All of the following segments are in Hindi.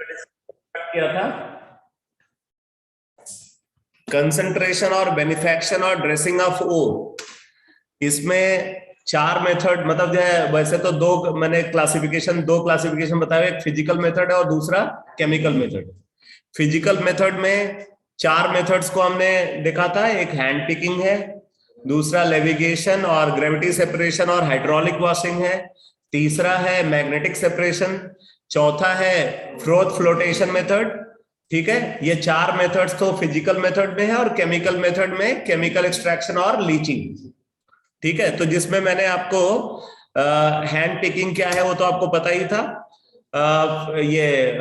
किया था कंसंट्रेशन और बेनिफेक्शन और ड्रेसिंग ऑफ ओर। इसमें चार मेथड, मतलब जो है वैसे तो मैंने दो क्लासिफिकेशन बताया, एक फिजिकल मेथड है और दूसरा केमिकल मेथड। फिजिकल मेथड में चार मेथड्स को हमने देखा था। एक हैंड पिकिंग है, दूसरा लेविगेशन और ग्रेविटी सेपरेशन और हाइड्रोलिक वॉशिंग है, तीसरा है मैग्नेटिक सेपरेशन, चौथा है फ्रोथ फ्लोटेशन मेथड। ठीक है, ये चार मेथड्स तो फिजिकल मेथड में है और केमिकल मेथड में केमिकल एक्सट्रैक्शन और लीचिंग। ठीक है, तो जिसमें मैंने आपको हैंड पिकिंग क्या है वो तो आपको पता ही था। ये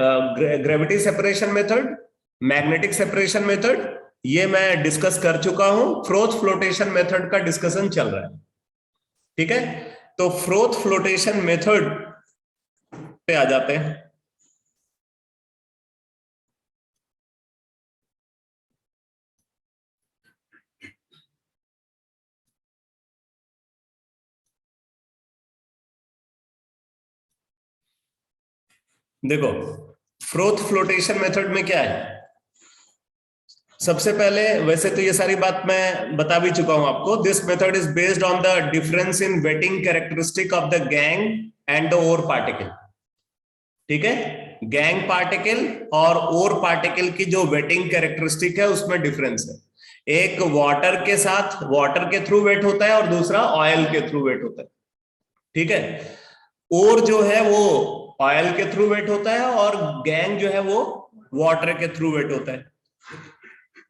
gravity separation method, magnetic separation method, ये मैं डिस्कस कर चुका हूं। फ्रोथ फ्लोटेशन मेथड का डिस्कशन चल रहा है। ठीक है, तो फ्रोथ फ्लोटेशन मेथड पे आ जाते हैं। देखो, फ्रोथ फ्लोटेशन मेथड में क्या है। सबसे पहले, वैसे तो ये सारी बात मैं बता भी चुका हूं आपको। This method is based on the difference in wetting characteristic of the gangue and the ore particle. ठीक है, गैंग पार्टिकल और ओर पार्टिकल की जो वेटिंग कैरेक्टरिस्टिक है उसमें डिफरेंस है। एक वाटर के थ्रू वेट होता है और दूसरा ऑयल के थ्रू वेट होता है। ठीक है, ओर जो है वो ऑयल के थ्रू वेट होता है और गैंग जो है वो वाटर के थ्रू वेट होता है।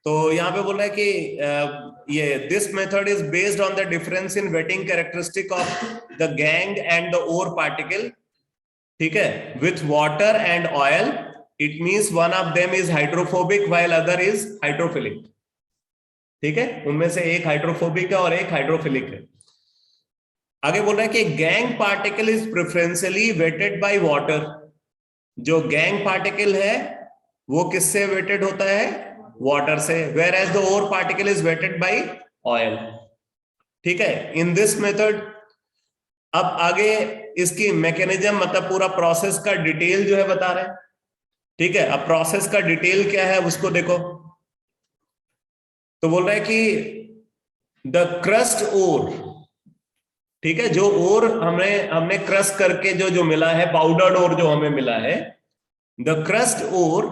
तो यहां पे बोल रहा है कि ये this method is based on the difference in wetting characteristic of the gangue and the ore particle. ठीक है, with water and oil, it means one of them is hydrophobic while other is hydrophilic. ठीक है, उनमें से एक हाइड्रोफोबिक है और एक हाइड्रोफिलिक है। आगे बोल रहा है कि gangue particle is preferentially wetted by water. जो गैंग पार्टिकल है वो किससे वेटेड होता है, वाटर से, whereas the ore particle is wetted by oil. ठीक है, इन दिस मेथड, अब आगे इसकी मैकेनिज्म, मतलब पूरा प्रोसेस का डिटेल जो है बता रहे हैं। ठीक है, अब प्रोसेस का डिटेल क्या है उसको देखो। तो बोल रहा है कि द क्रस्ट ओर, ठीक है, जो ओर हमने क्रस्ट करके जो मिला है, पाउडर्ड ओर जो हमें मिला है, the crushed ore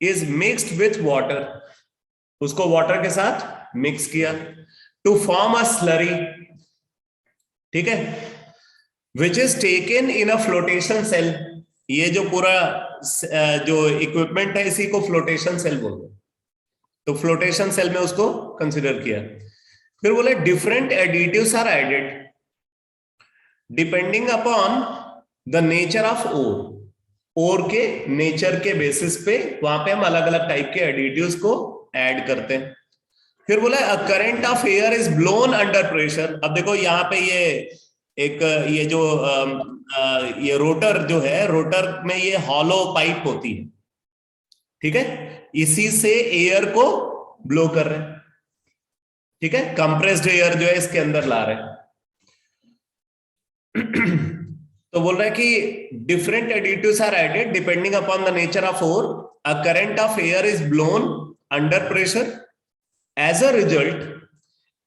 is mixed with water. उसको वाटर के साथ मिक्स किया टू फॉर्म अ स्लरी। ठीक है, which is taken in a flotation cell. ये जो पूरा जो इक्विपमेंट है इसी को फ्लोटेशन सेल बोलते हैं। तो फ्लोटेशन सेल में उसको कंसिडर किया। फिर बोले different additives are added depending upon the nature of ore के नेचर के बेसिस पे वहां पे हम अलग अलग टाइप के एडिटिव्स को ऐड करते हैं। फिर बोला अ current of air is blown under pressure. अब देखो यहाँ पे ये जो ये रोटर जो है, रोटर में ये हॉलो पाइप होती है। ठीक है, इसी से एयर को ब्लो कर रहे हैं। ठीक है, कंप्रेस्ड एयर जो है इसके अंदर ला रहे हैं। तो बोल रहा है कि different additives are added depending upon the nature of ore. A current of air is blown under pressure. As a result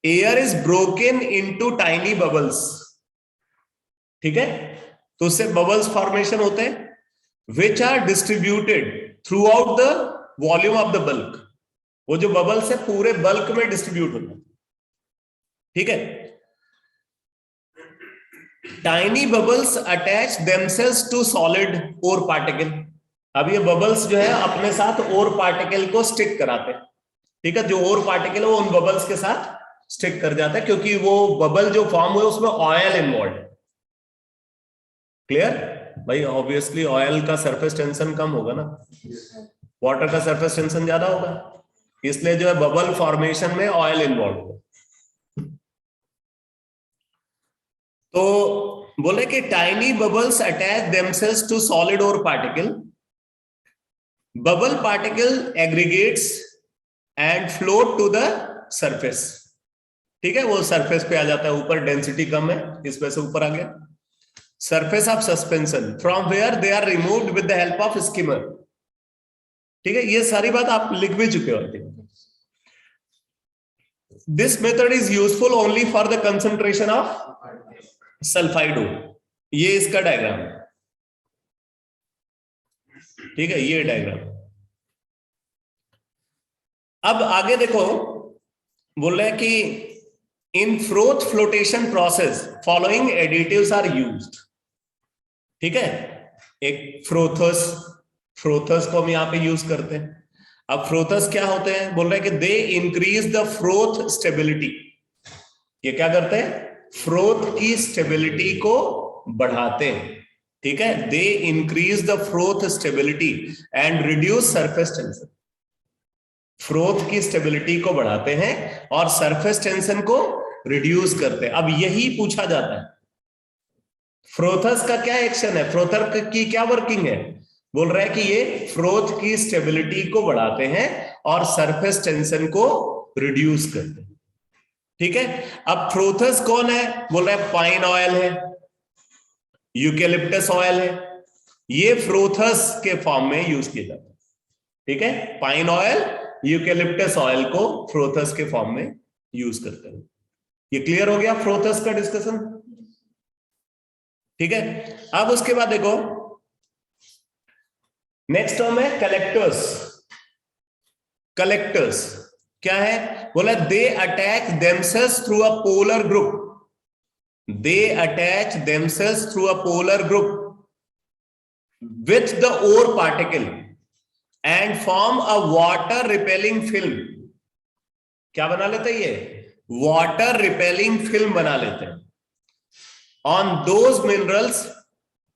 air is broken into tiny bubbles. ठीक है, तो उससे बबल्स फॉर्मेशन होते हैं which are distributed throughout the volume of the bulk. वो जो बबल्स है पूरे बल्क में डिस्ट्रीब्यूट होते हैं। ठीक है, tiny bubbles attach themselves to solid ore particle. अब ये बबल्स जो है अपने साथ ओर पार्टिकल को स्टिक कराते हैं। ठीक है, जो ओर पार्टिकल है वो उन बबल्स के साथ स्टिक कर जाता है क्योंकि वो बबल जो फॉर्म हुए उसमें ऑयल इन्वॉल्व है। क्लियर भाई? ऑब्वियसली ऑयल का सरफेस टेंशन कम होगा ना, वाटर का सरफेस टेंशन ज्यादा होगा, इसलिए जो है बबल फॉर्मेशन में ऑयल इन्वॉल्व होगा। तो बोले कि tiny bubbles attach themselves to solid ore particle. Bubble particle aggregates and float to the surface. ठीक है, वो सरफेस पे आ जाता है, ऊपर डेंसिटी कम है इस वजह से ऊपर आ गया। Surface of suspension from where they are removed with the help of skimmer. ठीक है, ये सारी बात आप लिख भी चुके हो। This method is useful only for the concentration of sulphide ore. ये इसका डायग्राम है, ठीक है, ये डायग्राम। अब आगे देखो, बोल रहे हैं कि in froth flotation process following additives are used. ठीक है, एक फ्रोथस को हम यहां पे यूज करते हैं। अब फ्रोथस क्या होते हैं, बोल रहे हैं कि they increase the froth stability. ये क्या करते हैं, फ्रोथ की स्टेबिलिटी को बढ़ाते हैं। ठीक है, they increase the froth stability and reduce surface tension. Froth की स्टेबिलिटी को बढ़ाते हैं और सरफेस टेंशन को रिड्यूस करते हैं। अब यही पूछा जाता है, फ्रोथस का क्या एक्शन है, फ्रोथर की क्या वर्किंग है। बोल रहा है कि ये फ्रोथ की स्टेबिलिटी को बढ़ाते हैं और सरफेस टेंशन को रिड्यूस करते हैं। ठीक है, अब फ्रोथस कौन है, बोल रहा है पाइन ऑयल है, यूकेलिप्टस ऑयल है, ये फ्रोथस के फॉर्म में यूज किया जाता है। ठीक है, पाइन ऑयल, यूकेलिप्टस ऑयल को फ्रोथस के फॉर्म में यूज करते हैं। ये क्लियर हो गया फ्रोथस का डिस्कशन। ठीक है, अब उसके बाद देखो नेक्स्ट टर्म है कलेक्टर्स। कलेक्टर्स क्या है, बोला दे attach themselves through a polar group. They attach themselves through a polar group with the ore particle and form a water repelling film। क्या बना लेते हैं, ये वाटर रिपेलिंग फिल्म बना लेते हैं on those minerals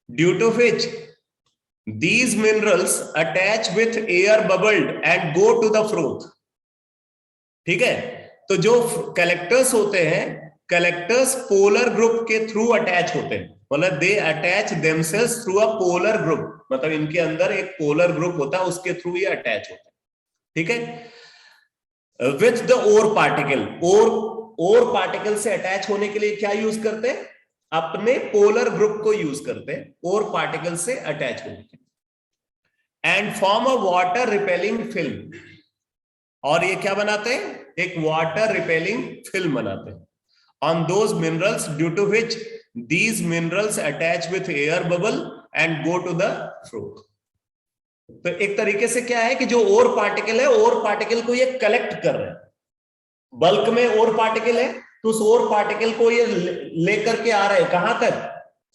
due to which these minerals attach with air bubbled and go to the froth। ठीक है, तो जो कलेक्टर्स होते हैं, कलेक्टर्स पोलर ग्रुप के थ्रू अटैच होते हैं। मतलब दे attach themselves through a polar group, मतलब इनके अंदर एक पोलर ग्रुप होता है, उसके थ्रू ये अटैच होता है। ठीक है, with the ore particle. Ore particle से अटैच होने के लिए क्या यूज करते हैं, अपने पोलर ग्रुप को यूज करते हैं ओर पार्टिकल से अटैच होने के लिए। And form a water repelling film, और ये क्या बनाते हैं, एक वाटर रिपेलिंग फिल्म बनाते हैं on those minerals due to which these minerals attach with air bubble and go to the froth। तो एक तरीके से क्या है कि जो ओर पार्टिकल है, ओर पार्टिकल को ये कलेक्ट कर रहे हैं, बल्क में ओर पार्टिकल है, तो उस ओर पार्टिकल को ये लेकर के आ रहे हैं कहां तक,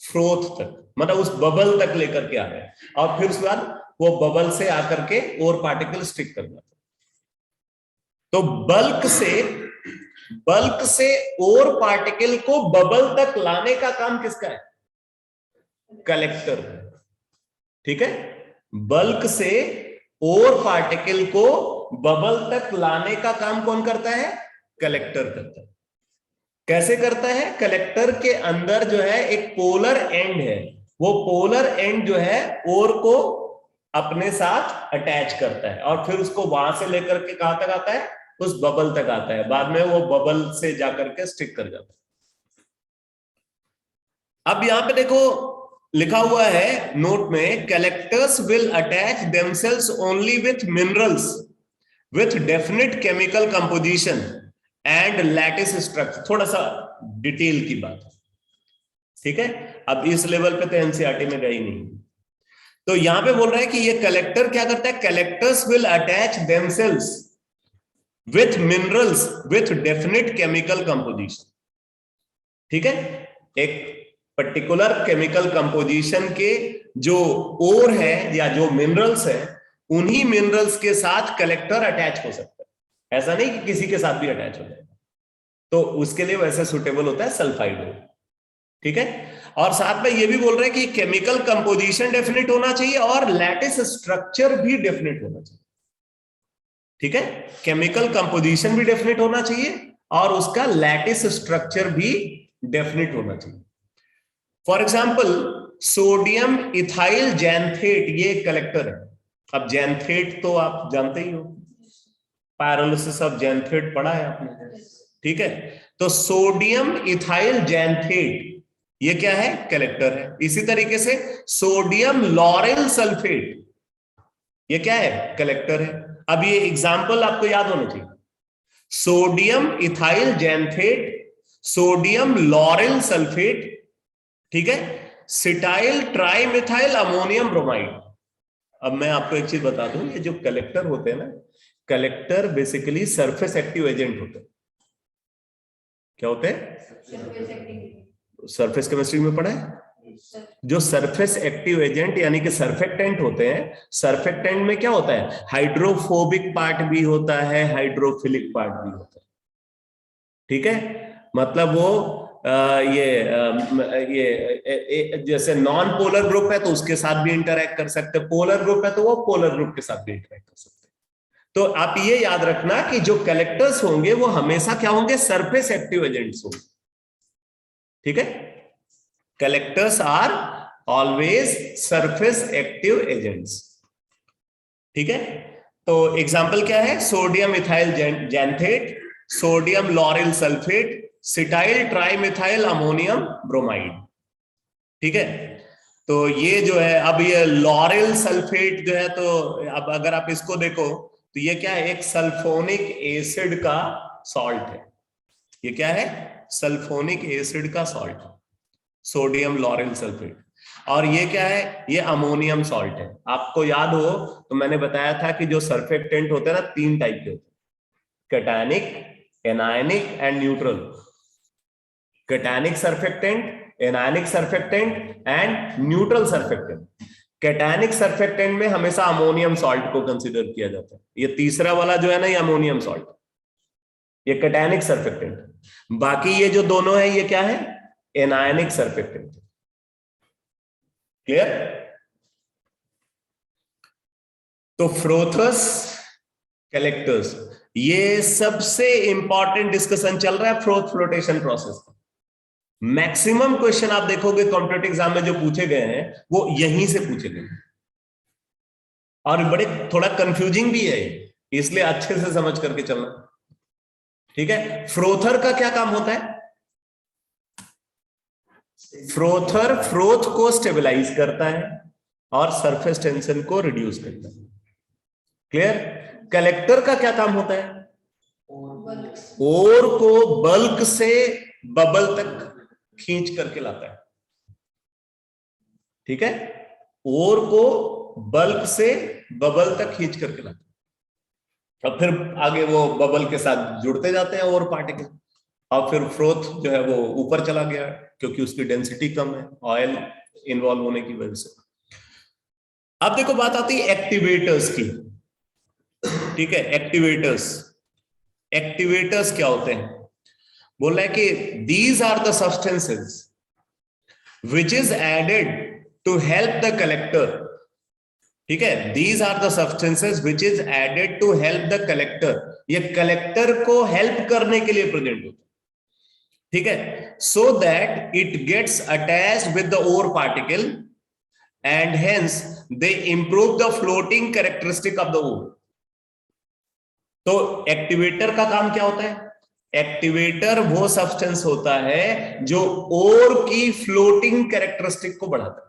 फ्रोथ तक, मतलब उस बबल तक लेकर के आ रहे हैं, और फिर उसके बाद वो बबल से आकर के ओर पार्टिकल स्टिक कर जाते हैं। तो बल्क से ओर पार्टिकल को बबल तक लाने का काम किसका है, कलेक्टर। ठीक है, बल्क से ओर पार्टिकल को बबल तक लाने का काम कौन करता है, कलेक्टर करता है। कैसे करता है, कलेक्टर के अंदर जो है एक पोलर एंड है, वो पोलर एंड जो है ओर को अपने साथ अटैच करता है और फिर उसको वहां से लेकर के कहां तक आता है, उस बबल तक आता है, बाद में वो बबल से जाकर के स्टिक कर जाता है। अब यहां पे देखो लिखा हुआ है नोट में, collectors will attach themselves only with minerals with definite chemical composition and lattice structure. थोड़ा सा डिटेल की बात, ठीक है, अब इस लेवल पे तो एनसीईआरटी में गई नहीं। तो यहां पे बोल रहा है कि ये कलेक्टर क्या करता है, collectors will attach themselves with minerals with definite chemical composition. ठीक है, एक पर्टिकुलर केमिकल कंपोजिशन के जो ओर है या जो मिनरल्स है, उन्हीं मिनरल्स के साथ कलेक्टर अटैच हो सकता है, ऐसा नहीं कि किसी के साथ भी अटैच हो जाएगा। तो उसके लिए वैसे सुटेबल होता है सल्फाइड ओर। ठीक है, और साथ में ये भी बोल रहे हैं कि केमिकल कंपोजिशन डेफिनेट होना चाहिए और लैटिस स्ट्रक्चर भी डेफिनेट होना चाहिए। ठीक है, केमिकल कंपोजिशन भी डेफिनेट होना चाहिए और उसका लैटिस स्ट्रक्चर भी डेफिनेट होना चाहिए। फॉर एग्जाम्पल सोडियम इथाइल जैंथेट, ये एक कलेक्टर है। अब जैंथेट तो आप जानते ही हो, पायरोलिसिस ऑफ जैंथेट पढ़ा है आपने। ठीक है, तो सोडियम इथाइल जैंथेट ये क्या है, कलेक्टर है। इसी तरीके से सोडियम लॉरेल सल्फेट, ये क्या है? कलेक्टर है। अब ये एग्जाम्पल आपको याद होना चाहिए, sodium ethyl xanthate, sodium lauryl sulphate, ठीक है, सिटाइल ट्राइमिथाइल अमोनियम ब्रोमाइड। अब मैं आपको एक चीज बता दूं, ये जो कलेक्टर होते हैं ना, collector basically surface active agent होते हैं। क्या होते हैं? सरफेस केमिस्ट्री में पढ़ा है। जो सरफेस एक्टिव एजेंट यानी कि सर्फेक्टेंट होते हैं, सर्फेक्टेंट में क्या होता है? हाइड्रोफोबिक पार्ट भी होता है, हाइड्रोफिलिक पार्ट भी होता है, ठीक है। मतलब वो ये जैसे नॉन पोलर ग्रुप है तो उसके साथ भी इंटरैक्ट कर सकते हैं, पोलर ग्रुप है तो वो पोलर ग्रुप के साथ भी इंटरैक्ट कर सकते हैं। तो आप ये याद रखना कि जो कलेक्टर्स होंगे वो हमेशा क्या होंगे? सरफेस एक्टिव एजेंट्स होंगे, ठीक है। Collectors are always surface active agents, ठीक है। तो एग्जाम्पल क्या है? Sodium ethyl xanthate, sodium lauryl sulphate, cetyl trimethyl ammonium bromide, ठीक है। तो ये जो है, अब ये लॉरेल सल्फेट जो है, तो अब अगर आप इसको देखो तो ये क्या है? एक सल्फोनिक एसिड का सॉल्ट है। ये क्या है? सल्फोनिक एसिड का सॉल्ट, सोडियम लॉरेल सल्फेट। और ये क्या है? ये अमोनियम सॉल्ट है। आपको याद हो तो मैंने बताया था कि जो सर्फेक्टेंट होते हैं ना, 3 टाइप के होते हैं, cationic, anionic and neutral. Cationic surfactant, anionic surfactant and neutral surfactant. Cationic surfactant में हमेशा अमोनियम सॉल्ट को कंसीडर किया जाता है। ये तीसरा वाला जो है ना, ये अमोनियम सॉल्ट, ये कैटायनिक सर्फेक्टेंट। बाकी ये जो दोनों है, ये क्या है? Anionic surfactant. क्लियर? तो फ्रोथस, कलेक्टर्स, ये सबसे इंपॉर्टेंट डिस्कशन चल रहा है फ्रोथ फ्लोटेशन प्रोसेस का। मैक्सिमम क्वेश्चन आप देखोगे कॉम्पिटिटिव एग्जाम में जो पूछे गए हैं वो यहीं से पूछे गए, और बड़े थोड़ा कंफ्यूजिंग भी है, इसलिए अच्छे से समझ करके चलना, ठीक है। फ्रोथर का क्या काम होता है? फ्रोथर फ्रोथ को स्टेबलाइज करता है और सरफेस टेंशन को रिड्यूस करता है। क्लियर? कलेक्टर का क्या काम होता है? ओर को बल्क से बबल तक खींच करके लाता है, ठीक है। ओर को बल्क से बबल तक खींच करके लाता है, और फिर आगे वो बबल के साथ जुड़ते जाते हैं और पार्टिकल, और फिर फ्रोथ जो है वो ऊपर चला गया क्योंकि उसकी डेंसिटी कम है ऑयल इन्वॉल्व होने की वजह से। अब देखो बात आती है एक्टिवेटर्स की, ठीक है। एक्टिवेटर्स, एक्टिवेटर्स क्या होते हैं? बोल रहा है कि these are the substances which is added to help the collector, ठीक है। These are the substances which is added to help the collector, ये कलेक्टर को हेल्प करने के लिए प्रेजेंट होता है, ठीक है। So that it gets attached with the ore particle and hence they improve the floating characteristic of the ore. तो एक्टिवेटर का काम क्या होता है? एक्टिवेटर वो सब्सटेंस होता है जो ओर की फ्लोटिंग कैरेक्टरिस्टिक को बढ़ाता है,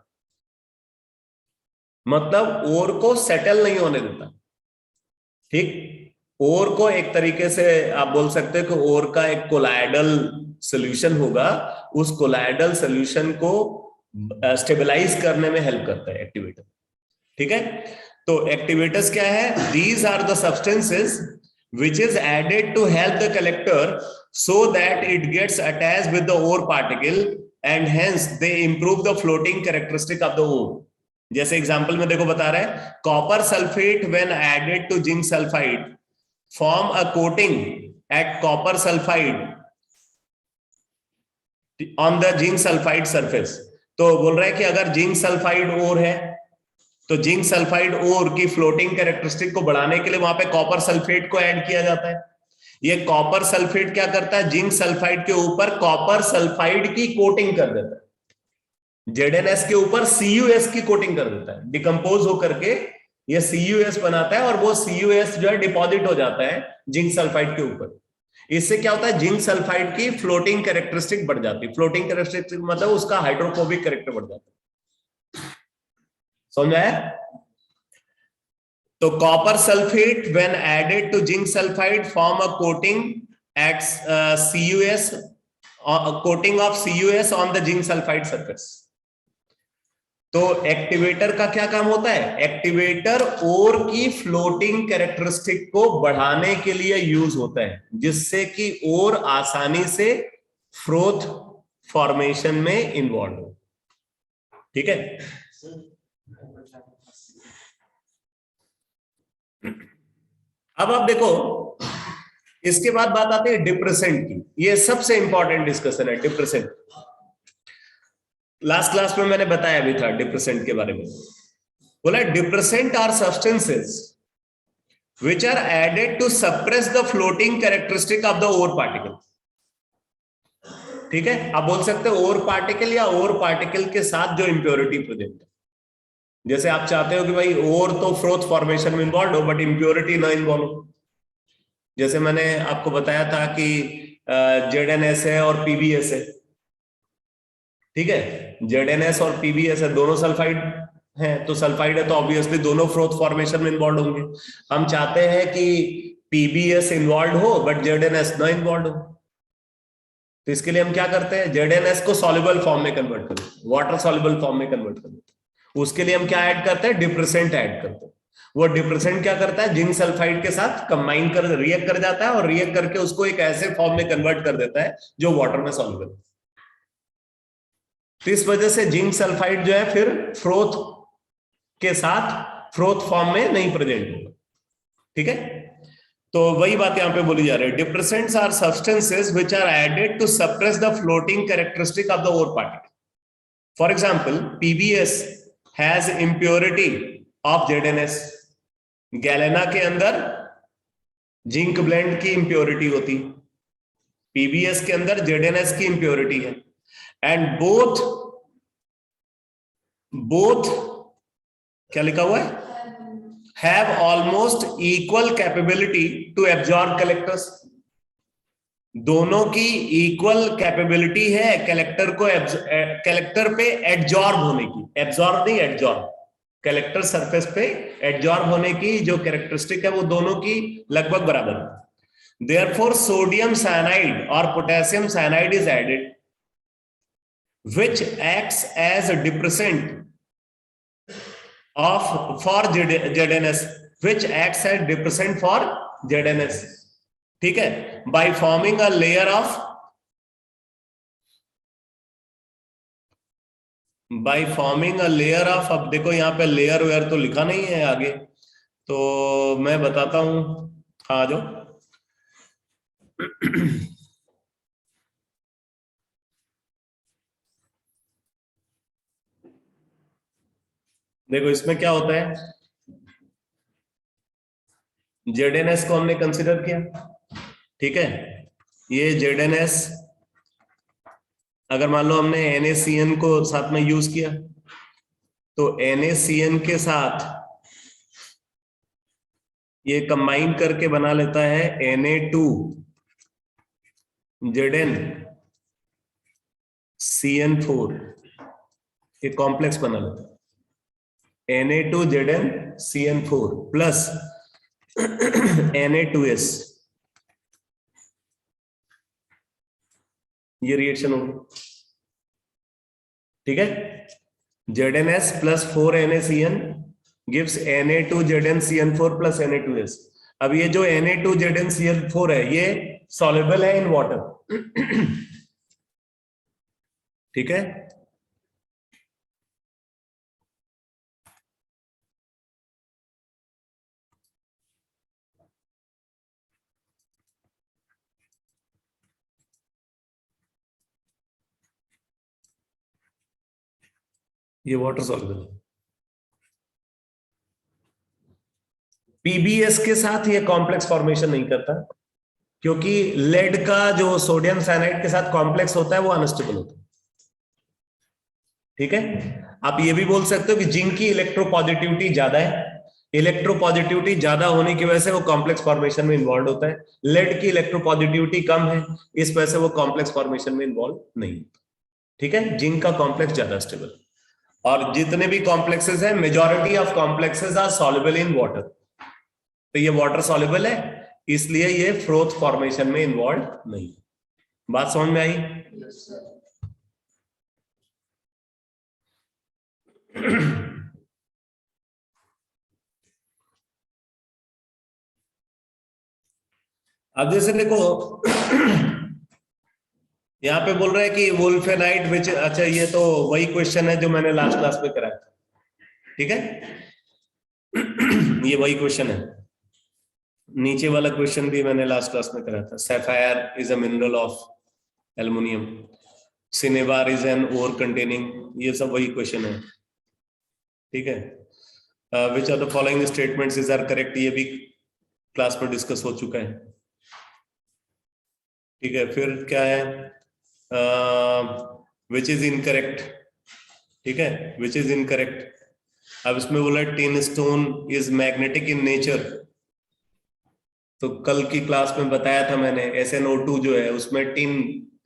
मतलब ओर को सेटल नहीं होने देता, ठीक। ओर को एक तरीके से आप बोल सकते हैं कि ओर का एक कोलाइडल सॉल्यूशन होगा, उस कोलाइडल सॉल्यूशन को स्टेबलाइज करने में हेल्प करता है एक्टिवेटर, ठीक है। तो एक्टिवेटर्स क्या है? These are the substances which is added to help the collector so that it gets attached with the ore particle and hence they improve the floating characteristic of the ore. जैसे एग्जांपल में देखो बता रहे हैं, copper sulphate when added to zinc sulphide form a coating at copper sulphide on the zinc sulphide surface. तो बोल रहा है कि अगर जिंक सल्फाइड ओर है तो जिंक सल्फाइड ओर की फ्लोटिंग कैरेक्टरिस्टिक को बढ़ाने के लिए वहां पे कॉपर सल्फेट को ऐड किया जाता है। ये कॉपर सल्फेट क्या करता है? जिंक सल्फाइड के ऊपर कॉपर सल्फाइड की कोटिंग कर देता है, ZnS के ऊपर CuS की कोटिंग कर देता है, डिकम्पोज होकर के ये CuS बनाता है और वो CuS जो है डिपॉजिट हो जाता है जिंक सल्फाइड के ऊपर। इससे क्या होता है? जिंक सल्फाइड की फ्लोटिंग कैरेक्टरिस्टिक बढ़ जाती है। फ्लोटिंग कैरेक्टरिस्टिक मतलब उसका हाइड्रोफोबिक कैरेक्टर बढ़ जाता है। समझ आया? तो copper sulphate when added to zinc sulphide form a coating at CuS, coating of CuS on the zinc sulfide surface. तो एक्टिवेटर का क्या काम होता है? एक्टिवेटर ओर की फ्लोटिंग कैरेक्टरिस्टिक को बढ़ाने के लिए यूज होता है, जिससे कि ओर आसानी से फ्रोथ फॉर्मेशन में इन्वॉल्व हो। ठीक है, अब आप देखो, इसके बाद बात आती है डिप्रेसेंट की। ये सबसे इंपॉर्टेंट डिस्कशन है, डिप्रेसेंट। लास्ट क्लास में मैंने बताया भी था डिप्रेसेंट के बारे में। बोला depressant are substances which are added to suppress the floating characteristic of the ore particle. ठीक है, आप बोल सकते हो ओर पार्टिकल या ओर पार्टिकल के साथ जो इंप्योरिटी प्रेजेंट है। जैसे आप चाहते हो कि भाई ओर तो फ्रोथ फॉर्मेशन में इन्वॉल्व हो बट इंप्योरिटी ना इन्वॉल्व हो। जैसे मैंने आपको बताया था कि ZnS है और PbS है। ठीक है, ZnS और PbS है, दोनों सल्फाइड है, तो सल्फाइड है तो ऑब्वियसली दोनों फ्रोथ फॉर्मेशन में इन्वॉल्व होंगे। हम चाहते हैं कि PbS इन्वॉल्व हो बट ZnS ना इन्वॉल्व हो, तो इसके लिए हम क्या करते हैं, ZnS को सॉल्युबल फॉर्म में कन्वर्ट कर देते हैं, वाटर सॉल्युबल फॉर्म में कन्वर्ट कर देते हैं। उसके लिए हम क्या ऐड करते हैं, डिप्रेसेंट ऐड करते हैं। वो डिप्रेसेंट क्या करता है, जिंक सल्फाइड के साथ कंबाइन कर रिएक्ट कर जाता है और रिएक्ट करके उसको एक ऐसे फॉर्म में कन्वर्ट कर देता है जो वाटर में सॉल्युबल है। तो इस वजह से जिंक सल्फाइड जो है फिर फ्रोथ के साथ फ्रोथ फॉर्म में नहीं प्रेजेंट होगा। ठीक है, तो वही बात यहां पे बोली जा रही है, depressants are substances which are added to suppress the floating characteristic of the ore particle. For example PbS has impurity of ZnS। Galena के अंदर जिंक ब्लेंड की इंप्योरिटी होती, PbS के अंदर ZnS की इंप्योरिटी है, एंड बोथ क्या लिखा हुआ है, have almost equal capability to absorb collectors। दोनों की इक्वल कैपेबिलिटी है कलेक्टर को कलेक्टर पे एडजॉर्ब होने की, एब्जॉर्ब नहीं एडजॉर्ब, कलेक्टर सरफेस पे एडजॉर्ब होने की जो कैरेक्टरिस्टिक है वो दोनों की लगभग बराबर है। Therefore sodium cyanide or potassium cyanide is added which acts as a depressant of for ZnS, which acts as depressant for ZnS। ठीक है, by forming a layer of अब देखो यहाँ पे लेयर वेयर तो लिखा नहीं है आगे, तो मैं बताता हूं। हाँ जो देखो इसमें क्या होता है, ZnS को हमने कंसिडर किया। ठीक है, ये ZnS अगर मान लो हमने NaCN को साथ में यूज किया, तो NaCN के साथ ये कंबाइन करके बना लेता है Na2ZnCN4, ये कॉम्प्लेक्स बना लेता है। Na2ZnCN4 प्लस Na2S, ये रिएक्शन होगी। ठीक है, ZnS plus 4NaCN gives Na2ZnCN4 plus Na2S। अब ये जो Na2ZnCN4 है ये सॉल्युबल है इन वाटर। ठीक है, ये वाटर सॉल्युबल है। PbS के साथ ये कॉम्प्लेक्स फॉर्मेशन नहीं करता, क्योंकि लेड का जो सोडियम साइनाइड के साथ कॉम्प्लेक्स होता है वो अनस्टेबल होता है। ठीक है, आप ये भी बोल सकते हो कि जिंक की इलेक्ट्रोपॉजिटिविटी ज्यादा है, इलेक्ट्रोपॉजिटिविटी ज्यादा होने की वजह से वो कॉम्प्लेक्स फॉर्मेशन में इन्वॉल्व होता है। लेड की इलेक्ट्रोपॉजिटिविटी कम है, इस वजह से वो कॉम्प्लेक्स फॉर्मेशन में इन्वॉल्व नहीं होता। ठीक है, जिंक का कॉम्प्लेक्स ज्यादा स्टेबल, और जितने भी कॉम्प्लेक्सेस हैं majority of complexes are soluble in water. तो ये वाटर सॉल्युबल है, इसलिए ये फ्रोथ फॉर्मेशन में इन्वॉल्व नहीं। बात समझ में आई? अब जैसे देखो यहाँ पे बोल रहा है कि वुल्फेनाइट विच, अच्छा ये तो वही क्वेश्चन है जो मैंने लास्ट क्लास में कराया था, ठीक है। ये वही क्वेश्चन है, नीचे वाला क्वेश्चन भी मैंने लास्ट क्लास में कराया था। Sapphire is a mineral of aluminium, cinnabar is an ore containing, ये सब वही क्वेश्चन है, ठीक है। Which are the following statements is are correct, ये भी क्लास में डिस्कस हो चुका है, ठीक है। फिर क्या है, विच इज इनकरेक्ट, ठीक है, विच इज इनकरेक्ट। अब इसमें बोला tin stone is magnetic in nature, तो कल की क्लास में बताया था मैंने SnO2 जो है उसमें टिन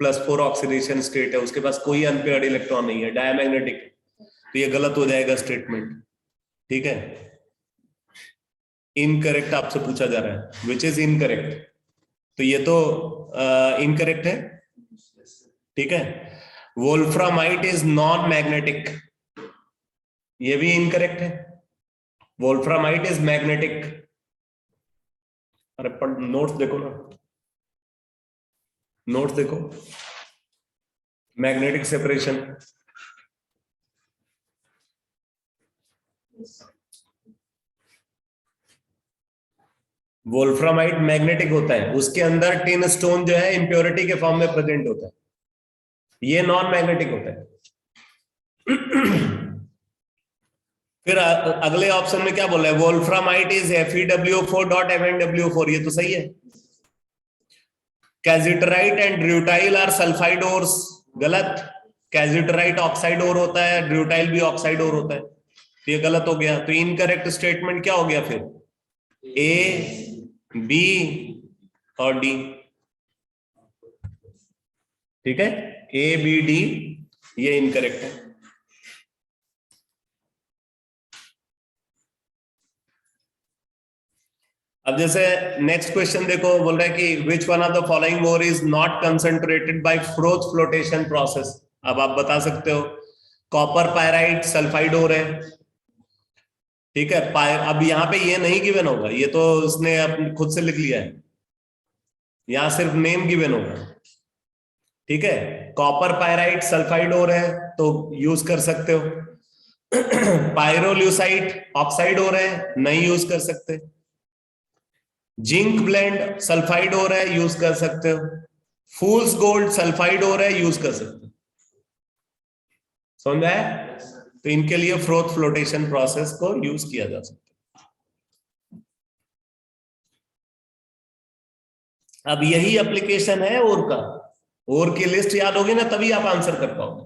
+4 ऑक्सीडेशन स्टेट है, उसके पास कोई अनपेयर्ड इलेक्ट्रॉन नहीं है, डायमैग्नेटिक, तो ये गलत हो जाएगा स्टेटमेंट, ठीक है। इनकरेक्ट आपसे पूछा जा रहा है, विच इज इनकरेक्ट, तो ये तो इनकरेक्ट है, ठीक है। वोल्फ्रामाइट इज नॉन मैग्नेटिक, ये भी इनकरेक्ट है। वोल्फ्रामाइट इज मैग्नेटिक, अरे पर नोट्स देखो ना, नोट्स देखो, मैग्नेटिक सेपरेशन, वोल्फ्रामाइट मैग्नेटिक होता है, उसके अंदर टिन स्टोन जो है इंप्योरिटी के फॉर्म में प्रेजेंट होता है, ये नॉन मैग्नेटिक होता है। फिर अगले ऑप्शन में क्या बोल रहा है, वोल्फ्रामाइट इज FeWO4.MnWO4, ये तो सही है। कैजिटराइट एंड ड्यूटाइल आर सल्फाइड ओर्स, गलत, कैजिटराइट ऑक्साइड ओर होता है, ड्यूटाइल भी ऑक्साइड ओर होता है, तो ये गलत हो गया। तो इनकरेक्ट स्टेटमेंट क्या हो गया फिर, A, B और D, ठीक है, A, B, D ये इनकरेक्ट है। अब जैसे नेक्स्ट क्वेश्चन देखो, बोल रहा है कि which one of the following ore is not concentrated by froth flotation process. अब आप बता सकते हो, कॉपर पायराइट सल्फाइड ओर है, ठीक है। अब यहाँ पे ये नहीं गिवन होगा, ये तो उसने खुद से लिख लिया है, यहां सिर्फ नेम गिवन होगा, ठीक है। कॉपर पायराइट सल्फाइड ओर है तो यूज कर सकते हो। पायरोल्यूसाइट ऑक्साइड ओर है, नहीं यूज कर सकते। जिंक ब्लेंड सल्फाइड ओर है, यूज कर सकते हो। फूल्स गोल्ड सल्फाइड ओर है, यूज कर सकते हो। समझ आया? तो इनके लिए फ्रोथ फ्लोटेशन प्रोसेस को यूज किया जा सकता है। अब यही एप्लीकेशन है ओर का, ओर की लिस्ट याद होगी ना तभी आप आंसर कर पाओगे।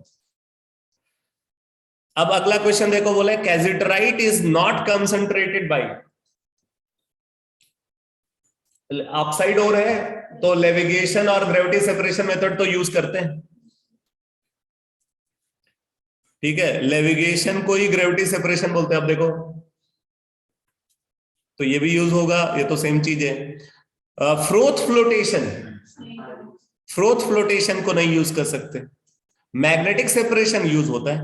अब अगला क्वेश्चन देखो, बोले cassiterite is not concentrated by, oxide ore है तो लेविगेशन और ग्रेविटी सेपरेशन मेथड तो यूज करते हैं, ठीक है। लेविगेशन को ही ग्रेविटी सेपरेशन बोलते हैं। अब देखो तो ये भी यूज होगा, ये तो सेम चीज है। फ्रोथ फ्लोटेशन, फ्रोथ फ्लोटेशन को नहीं यूज कर सकते। मैग्नेटिक सेपरेशन यूज होता है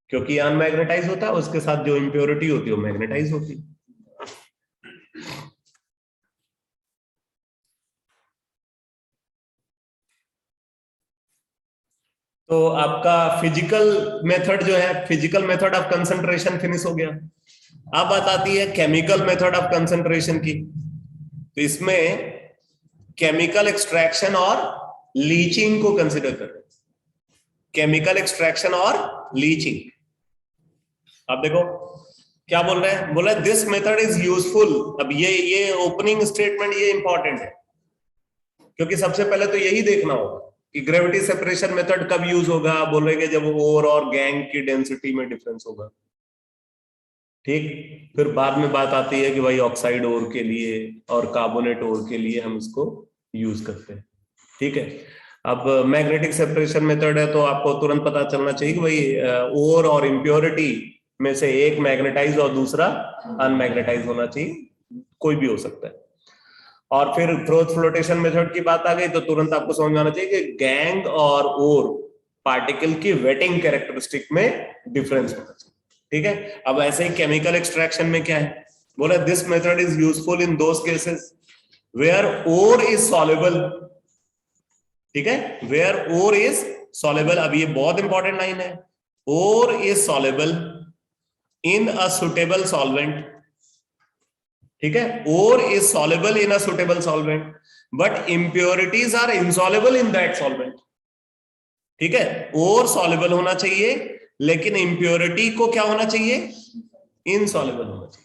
क्योंकि अनमैग्नेटाइज होता है, उसके साथ जो इंप्योरिटी होती है वो मैग्नेटाइज होती है। तो आपका फिजिकल मेथड जो है, physical method of concentration finish हो गया। अब बात आती है केमिकल मेथड ऑफ कंसंट्रेशन की। तो इसमें केमिकल एक्सट्रैक्शन और लीचिंग को कंसिडर करें, केमिकल एक्सट्रैक्शन और लीचिंग। अब देखो क्या बोल रहे हैं, बोला दिस मेथड इज यूजफुल। अब ये ओपनिंग स्टेटमेंट ये इंपॉर्टेंट है क्योंकि सबसे पहले तो यही देखना होगा कि ग्रेविटी सेपरेशन मेथड कब यूज होगा। बोलेंगे जब ओर और गैंग की डेंसिटी में डिफरेंस होगा, ठीक। फिर बाद में बात आती है कि भाई ऑक्साइड ओर के लिए और कार्बोनेट ओर के लिए हम इसको यूज करते हैं, ठीक है। अब मैग्नेटिक सेपरेशन मेथड है तो आपको तुरंत पता चलना चाहिए कि भाई ओर और इम्प्योरिटी में से एक मैग्नेटाइज और दूसरा अनमैग्नेटाइज होना चाहिए। कोई भी हो सकता है। और फिर फ्रोथ फ्लोटेशन मेथड की बात आ गई तो तुरंत आपको समझ में आना चाहिए कि गैंग और ओर पार्टिकल की वेटिंग कैरेक्टरिस्टिक में डिफरेंस होना चाहिए। ठीक है, अब ऐसे ही केमिकल एक्सट्रैक्शन में क्या है, बोला this method is useful in those cases where ore is soluble. ठीक है, वेयर ओर इज सॉल्युबल, अब ये बहुत इंपॉर्टेंट लाइन है, ore is soluble in a suitable solvent. ठीक है, ore is soluble in a suitable solvent but impurities are insoluble in that solvent. ठीक है, ओर सॉल्युबल होना चाहिए लेकिन इम्प्योरिटी को क्या होना चाहिए, इनसॉल्युबल होना चाहिए।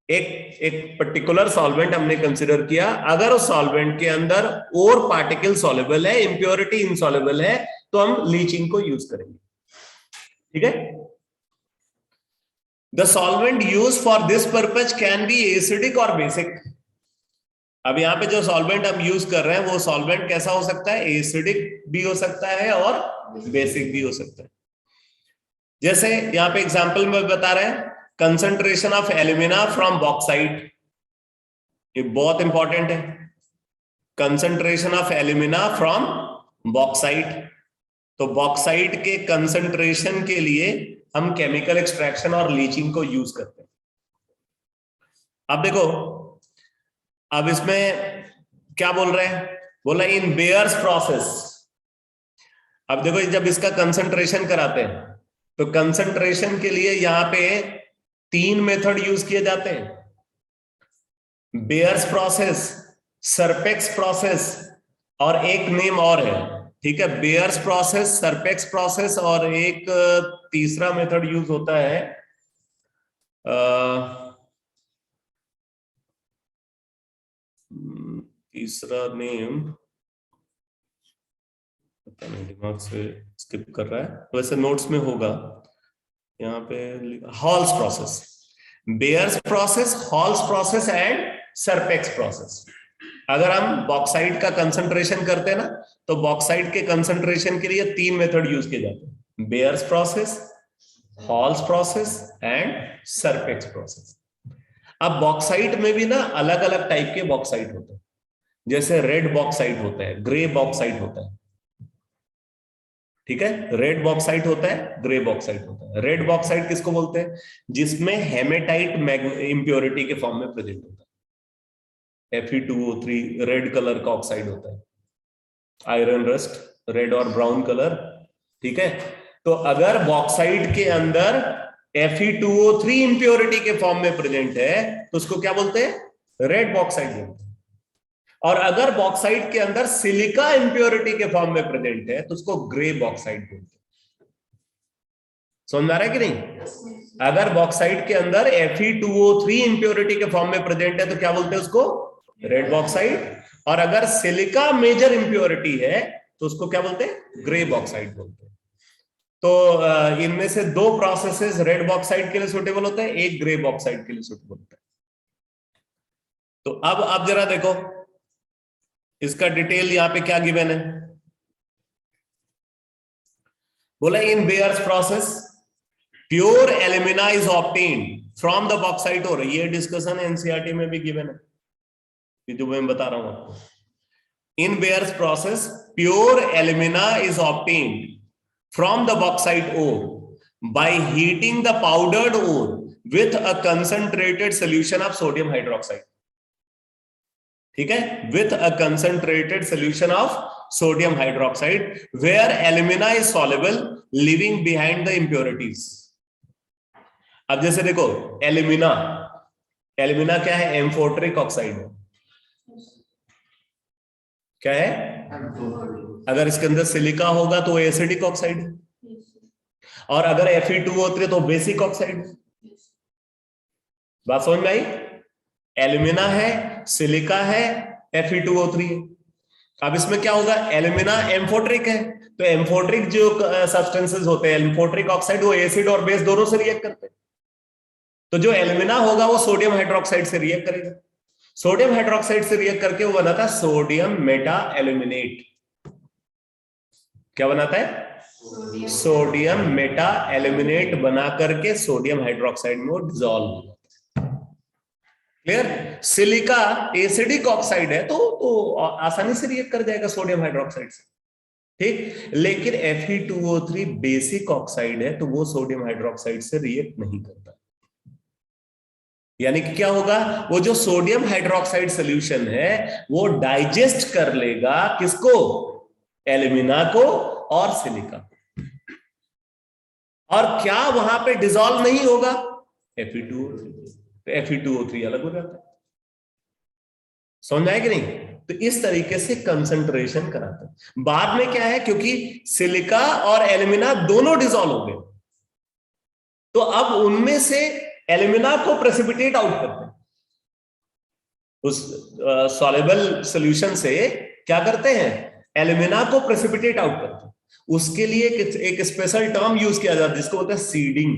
एक पर्टिकुलर सॉल्वेंट हमने कंसीडर किया, अगर उस सॉल्वेंट के अंदर और पार्टिकल सॉल्युबल है, इम्प्योरिटी इनसॉल्युबल है, तो हम लीचिंग को यूज करेंगे। ठीक है, the solvent use for this purpose can be acidic और बेसिक। अब यहां पे जो सॉल्वेंट हम यूज कर रहे हैं वो सॉल्वेंट कैसा हो सकता है, एसिडिक भी हो सकता है और बेसिक भी हो सकता है। जैसे यहां पे एग्जांपल में बता रहे हैं, concentration of alumina from bauxite, ये बहुत इंपॉर्टेंट है, concentration of alumina from bauxite. तो बॉक्साइट के कंसंट्रेशन के लिए हम केमिकल एक्सट्रैक्शन और लीचिंग को यूज करते हैं। अब देखो, अब इसमें क्या बोल रहे हैं, बोला इन बेयर्स प्रोसेस। अब देखो जब इसका कंसंट्रेशन कराते हैं तो कंसंट्रेशन के लिए यहां पे 3 मेथड यूज किए जाते हैं, बेयर्स प्रोसेस, सरपेक्स प्रोसेस और एक नेम और है। ठीक है, बेयर्स प्रोसेस, सरपेक्स प्रोसेस और एक तीसरा मेथड यूज होता है, तीसरा नेम पता नहीं, दिमाग से स्किप कर रहा है, वैसे नोट्स में होगा यहाँ पे, Hall's process, Baeyer's process, Hall's process and Serpeck's process. अगर हम बॉक्साइट का कंसंट्रेशन करते हैं ना, तो बॉक्साइट के कंसंट्रेशन के लिए 3 मेथड यूज किए जाते हैं, Baeyer's process, Hall's process and Serpeck's process. अब बॉक्साइट में भी ना अलग अलग टाइप के बॉक्साइट होते हैं, जैसे रेड बॉक्साइट होता है, ग्रे बॉक्साइट होता है। ठीक है, रेड बॉक्साइट होता है, ग्रे बॉक्साइट होता है। रेड बॉक्साइट किसको बोलते हैं, जिसमें हेमेटाइट इंप्योरिटी के फॉर्म में प्रेजेंट होता है, Fe2O3 रेड कलर का ऑक्साइड होता है, आयरन रस्ट, रेड और ब्राउन कलर। ठीक है, तो अगर बॉक्साइट के अंदर Fe2O3 इंप्योरिटी के फॉर्म में प्रेजेंट है तो उसको क्या बोलते हैं, रेड बॉक्साइट बोलते हैं। और अगर बॉक्साइट के अंदर सिलिका इंप्योरिटी के फॉर्म में प्रेजेंट है तो उसको ग्रे बॉक्साइट बोलते हैं। समझ आ रहा है कि नहीं, अगर बॉक्साइट के अंदर Fe2O3 इंप्योरिटी के फॉर्म में प्रेजेंट है तो क्या बोलते हैं उसको, रेड बॉक्साइट। और अगर सिलिका मेजर इंप्योरिटी है तो उसको क्या बोलते हैं, ग्रे बॉक्साइट बोलते हैं। तो इनमें से 2 प्रोसेसेस रेड बॉक्साइट के लिए सुटेबल होता है, एक ग्रे बॉक्साइट के लिए सुटेबल होता है। तो अब आप जरा देखो इसका डिटेल यहां पे क्या गिवन है, बोला in Baeyer's process pure alumina is obtained from the bauxite ore. ये डिस्कशन एनसीईआरटी में भी गिवन है, ये जो मैं बता रहा हूं आपको। In Baeyer's process pure alumina is obtained from the bauxite ore by heating the powdered ore with a concentrated solution of sodium hydroxide. ठीक है, with a concentrated solution of sodium hydroxide where alumina is soluble leaving behind the impurities. अब जैसे देखो एल्यूमिना, एल्यूमिना क्या है, एम्फोटरिक ऑक्साइड है, क्या है, अगर इसके अंदर सिलिका होगा तो एसिडिक ऑक्साइड है, और अगर Fe2O3 तो बेसिक ऑक्साइड है। बात समझ में आई, एल्यूमिना है, सिलिका है, Fe2O3 है। अब इसमें क्या होगा, एल्यूमिना एम्फोट्रिक है, तो एम्फोट्रिक जो सब्सटेंसेस होते हैं, एम्फोट्रिक ऑक्साइड, वो एसिड और बेस दोनों से रिएक्ट करते हैं। तो जो एल्यूमिना होगा वो सोडियम हाइड्रोक्साइड से रिएक्ट करेगा, सोडियम हाइड्रोक्साइड से रिएक्ट करके वो बनाता है सोडियम मेटा एल्यूमिनेट। क्या बनाता है, सोडियम मेटा एल्यूमिनेट बना करके सोडियम हाइड्रोक्साइड में वो डिसॉल्व हो जाता है। क्लियर? सिलिका एसिडिक ऑक्साइड है तो आसानी से रिएक्ट कर जाएगा सोडियम हाइड्रोक्साइड से, ठीक। लेकिन Fe2O3 बेसिक ऑक्साइड है तो वो सोडियम हाइड्रोक्साइड से रिएक्ट नहीं करता। यानी कि क्या होगा, वो जो सोडियम हाइड्रोक्साइड सोल्यूशन है वो डाइजेस्ट कर लेगा किसको, एल्यूमिना को और सिलिका, और क्या वहां पे डिसॉल्व नहीं होगा, Fe2O3, तो Fe2O3 अलग हो जाता है। समझ आए कि नहीं? तो इस तरीके से कंसंट्रेशन कराते हैं। बाद में क्या है, क्योंकि सिलिका और एल्यूमिना दोनों डिसॉल्व हो गए, तो अब उनमें से एल्यूमिना को प्रेसिपिटेट आउट करते हैं। उस सॉल्युबल सॉल्यूशन से क्या करते हैं, एल्यूमिना को प्रेसिपिटेट आउट करते हैं। उसके लिए एक स्पेशल टर्म यूज किया जाता है जिसको बोलते हैं सीडिंग।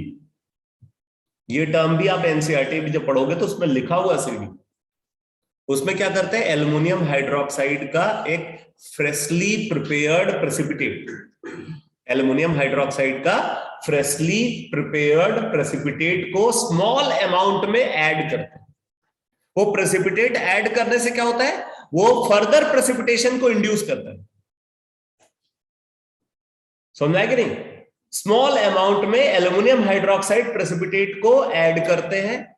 ये टर्म भी आप एनसीईआरटी भी जब पढ़ोगे तो उसमें लिखा हुआ सीडिंग। उसमें क्या करते हैं, एल्युमिनियम हाइड्रोक्साइड का एक freshly prepared precipitate, aluminium hydroxide का फ्रेशली प्रिपेयर्ड प्रेसिपिटेट को स्मॉल अमाउंट में ऐड करते हैं। वो प्रेसिपिटेट ऐड करने से क्या होता है, वो फर्दर प्रेसिपिटेशन को इंड्यूस करता है। समझा है कि नहीं? स्मॉल अमाउंट में एल्युमिनियम हाइड्रोक्साइड प्रेसिपिटेट को ऐड करते हैं,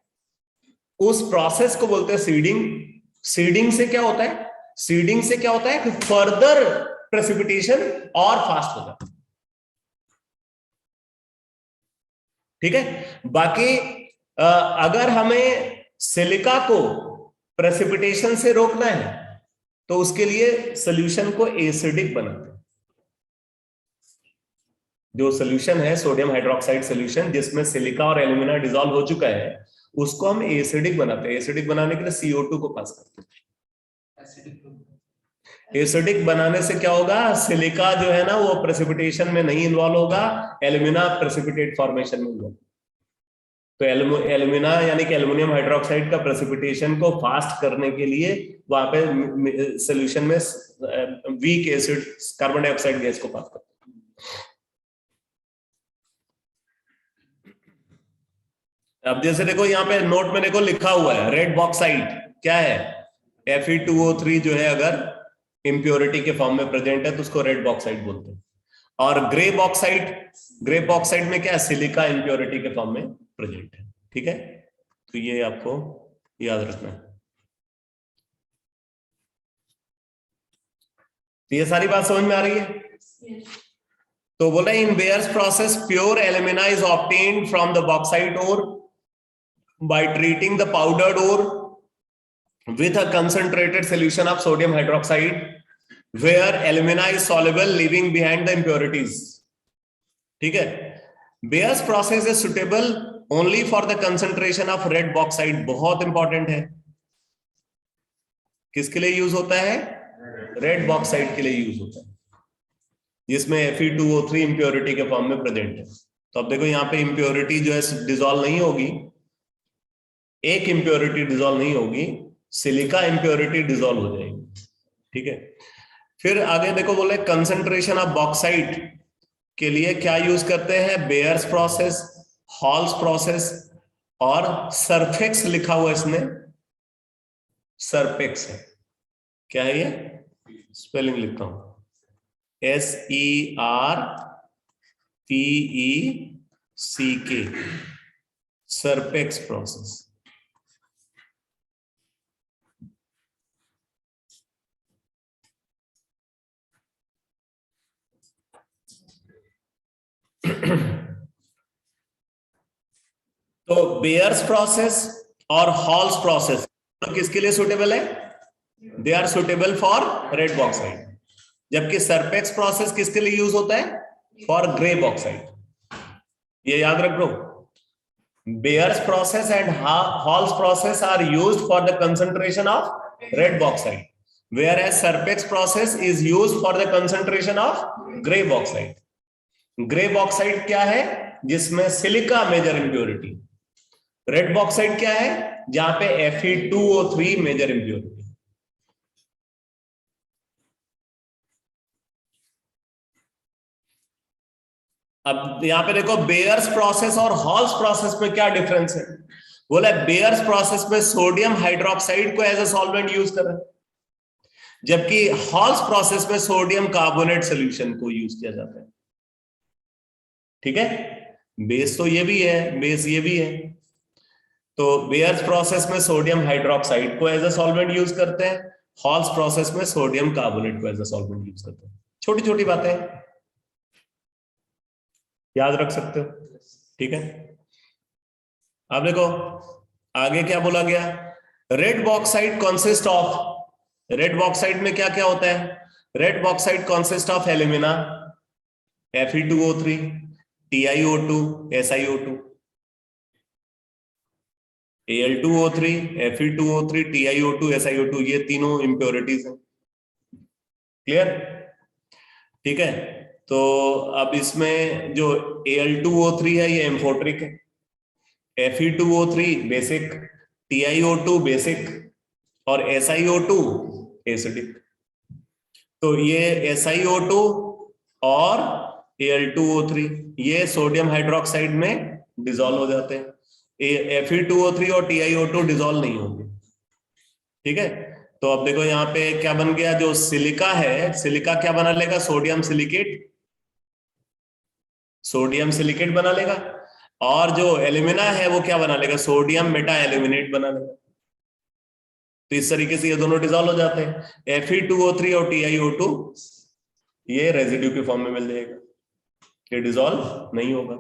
उस प्रोसेस को बोलते हैं सीडिंग। सीडिंग से क्या होता है, सीडिंग से क्या होता है कि फर्दर प्रेसिपिटेशन और फास्ट हो जाता है, ठीक है। बाकी अगर हमें सिलिका को प्रेसिपिटेशन से रोकना है तो उसके लिए सॉल्यूशन को एसिडिक बनाते हैं। जो सॉल्यूशन है सोडियम हाइड्रोक्साइड सॉल्यूशन जिसमें सिलिका और एल्यूमिना डिसॉल्व हो चुका है, उसको हम एसिडिक बनाते हैं। एसिडिक बनाने के लिए CO2 को पास करते हैं। एसिडिक बनाने से क्या होगा, सिलिका जो है ना वो प्रेसिपिटेशन में नहीं इन्वॉल्व होगा, एल्यूमिना प्रेसिपिटेट फॉर्मेशन में इन्वॉल्व। तो एल्यूमिना यानी कि एल्युमिनियम हाइड्रोक्साइड का प्रेसिपिटेशन को फास्ट करने के लिए वहां पे सॉल्यूशन में weak acid carbon dioxide gas को पास करते हैं। अब जैसे देखो यहाँ पे नोट में देखो लिखा हुआ है रेड बॉक्साइट क्या है, Fe2O3 जो है अगर इंप्योरिटी के फॉर्म में प्रेजेंट है तो उसको रेड बॉक्साइट बोलते हैं। और ग्रे बॉक्साइट में क्या है, सिलिका इंप्योरिटी के फॉर्म में प्रेजेंट है, ठीक है। तो ये आपको याद रखना है। तो ये सारी बात समझ में आ रही है? तो बोल रहे हैं in Baeyer's process pure alumina is obtained from the bauxite ore by treating the powdered ore with a concentrated solution of sodium hydroxide where alumina is soluble leaving behind the impurities, ठीक है। Bayer's process is suitable only for the concentration of red bauxite, बहुत इंपॉर्टेंट है। किसके लिए यूज होता है, रेड बॉक्साइट के लिए यूज होता है, जिसमें Fe2O3 इंप्योरिटी के फॉर्म में प्रेजेंट है। तो अब देखो यहाँ पे इंप्योरिटी जो है डिसॉल्व नहीं होगी, एक इंप्योरिटी डिसॉल्व नहीं होगी, सिलिका इंप्योरिटी डिसॉल्व हो जाएगी, ठीक है। फिर आगे देखो बोले कंसंट्रेशन ऑफ बॉक्साइट के लिए क्या यूज करते हैं, बेयर्स प्रोसेस, हॉल्स प्रोसेस और सरफेक्स लिखा हुआ इसमें, सरफेक्स है क्या है, ये स्पेलिंग लिखता हूं SERPECK, सरफेक्स प्रोसेस। तो बेयर्स प्रोसेस और हॉल्स प्रोसेस तो किसके लिए सुटेबल है, they are suitable for red bauxite, जबकि सरफेक्स प्रोसेस किसके लिए यूज होता है, फॉर ग्रे बॉक्साइड। ये याद रख लो, Baeyer's process and Hall's process are used for the concentration of red bauxite, whereas Serpeck's process is used for the concentration of grey bauxite. Grey bauxite क्या है, जिसमें silica major impurity, red bauxite क्या है, जहां पे Fe2O3 मेजर इंप्योरिटी। अब यहां पे देखो बेयर्स प्रोसेस और हॉल्स प्रोसेस में क्या डिफरेंस है। बोला बेयर्स प्रोसेस में सोडियम हाइड्रोक्साइड को एज अ सॉल्वेंट यूज कर रहे हैं, जबकि हॉल्स प्रोसेस में सोडियम कार्बोनेट सोल्यूशन को यूज किया जाता है। ठीक है, बेस तो ये भी है, बेस ये भी है। तो बेयर्स प्रोसेस में सोडियम हाइड्रोक्साइड को एज अ सॉल्वेंट यूज करते हैं, हॉल्स प्रोसेस में सोडियम कार्बोनेट को एज अ सॉल्वेंट यूज करते हैं। छोटी छोटी बातें याद रख सकते हो। ठीक है, अब देखो आगे क्या बोला गया। Red bauxite consist of, red bauxite में क्या क्या होता है। Red bauxite consist of alumina, Fe2O3, TiO2, SiO2, Al2O3, Fe2O3, TiO2, SiO2, ये तीनों इंप्योरिटीज हैं। क्लियर? ठीक है, तो अब इसमें जो Al2O3 है ये एम्फोट्रिक है, Fe2O3 बेसिक, TiO2 बेसिक और SiO2 एसिडिक। तो ये SiO2 और Al2O3 ये सोडियम हाइड्रोक्साइड में डिसॉल्व हो जाते हैं, Fe2O3 और TiO2 डिसॉल्व नहीं होंगे। ठीक है, तो अब देखो यहाँ पे क्या बन गया, जो सिलिका है, सिलिका क्या बना लेगा, सोडियम सिलिकेट, सोडियम सिलिकेट बना लेगा, और जो एल्यूमिना है वो क्या बना लेगा, सोडियम मेटा एल्यूमिनेट बना लेगा। तो इस तरीके से ये दोनों डिसॉल्व हो जाते हैं। Fe2O3 और TiO2 ये रेजिड्यू के फॉर्म में मिल जाएगा, ये डिसॉल्व नहीं होगा।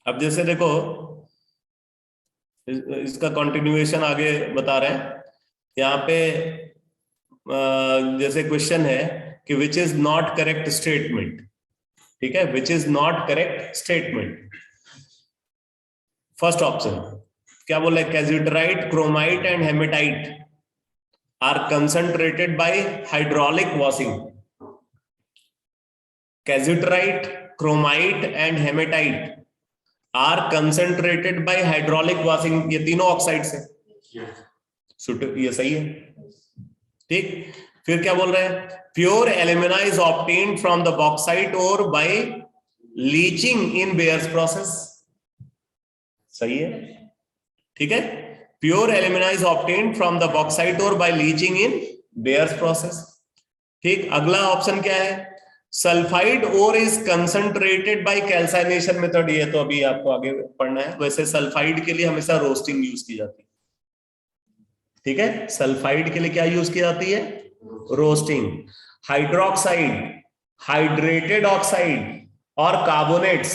अब जैसे देखो इसका कंटिन्यूएशन आगे बता रहे हैं यहाँ पे, जैसे क्वेश्चन है कि which is not correct statement. ठीक है, which is not correct statement. First option क्या बोला है, calcite, chromite and haematite are concentrated by hydraulic washing. Calcite, chromite and haematite are concentrated by hydraulic washing, ये तीनों ऑक्साइड्स हैं। ये सही है। ठीक, फिर क्या बोल रहे हैं, pure alumina is obtained from the bauxite ore by leaching in Baeyer's process. सही है। ठीक है, pure alumina is obtained from the bauxite ore by leaching in Baeyer's process. ठीक, अगला ऑप्शन क्या है, sulphide ore is concentrated by calcination method. ये तो अभी आपको आगे पढ़ना है। वैसे सल्फाइड के लिए हमेशा रोस्टिंग यूज की जाती है। ठीक है, सल्फाइड के लिए क्या यूज की जाती है, रोस्टिंग। हाइड्रोक्साइड, हाइड्रेटेड ऑक्साइड और कार्बोनेट्स,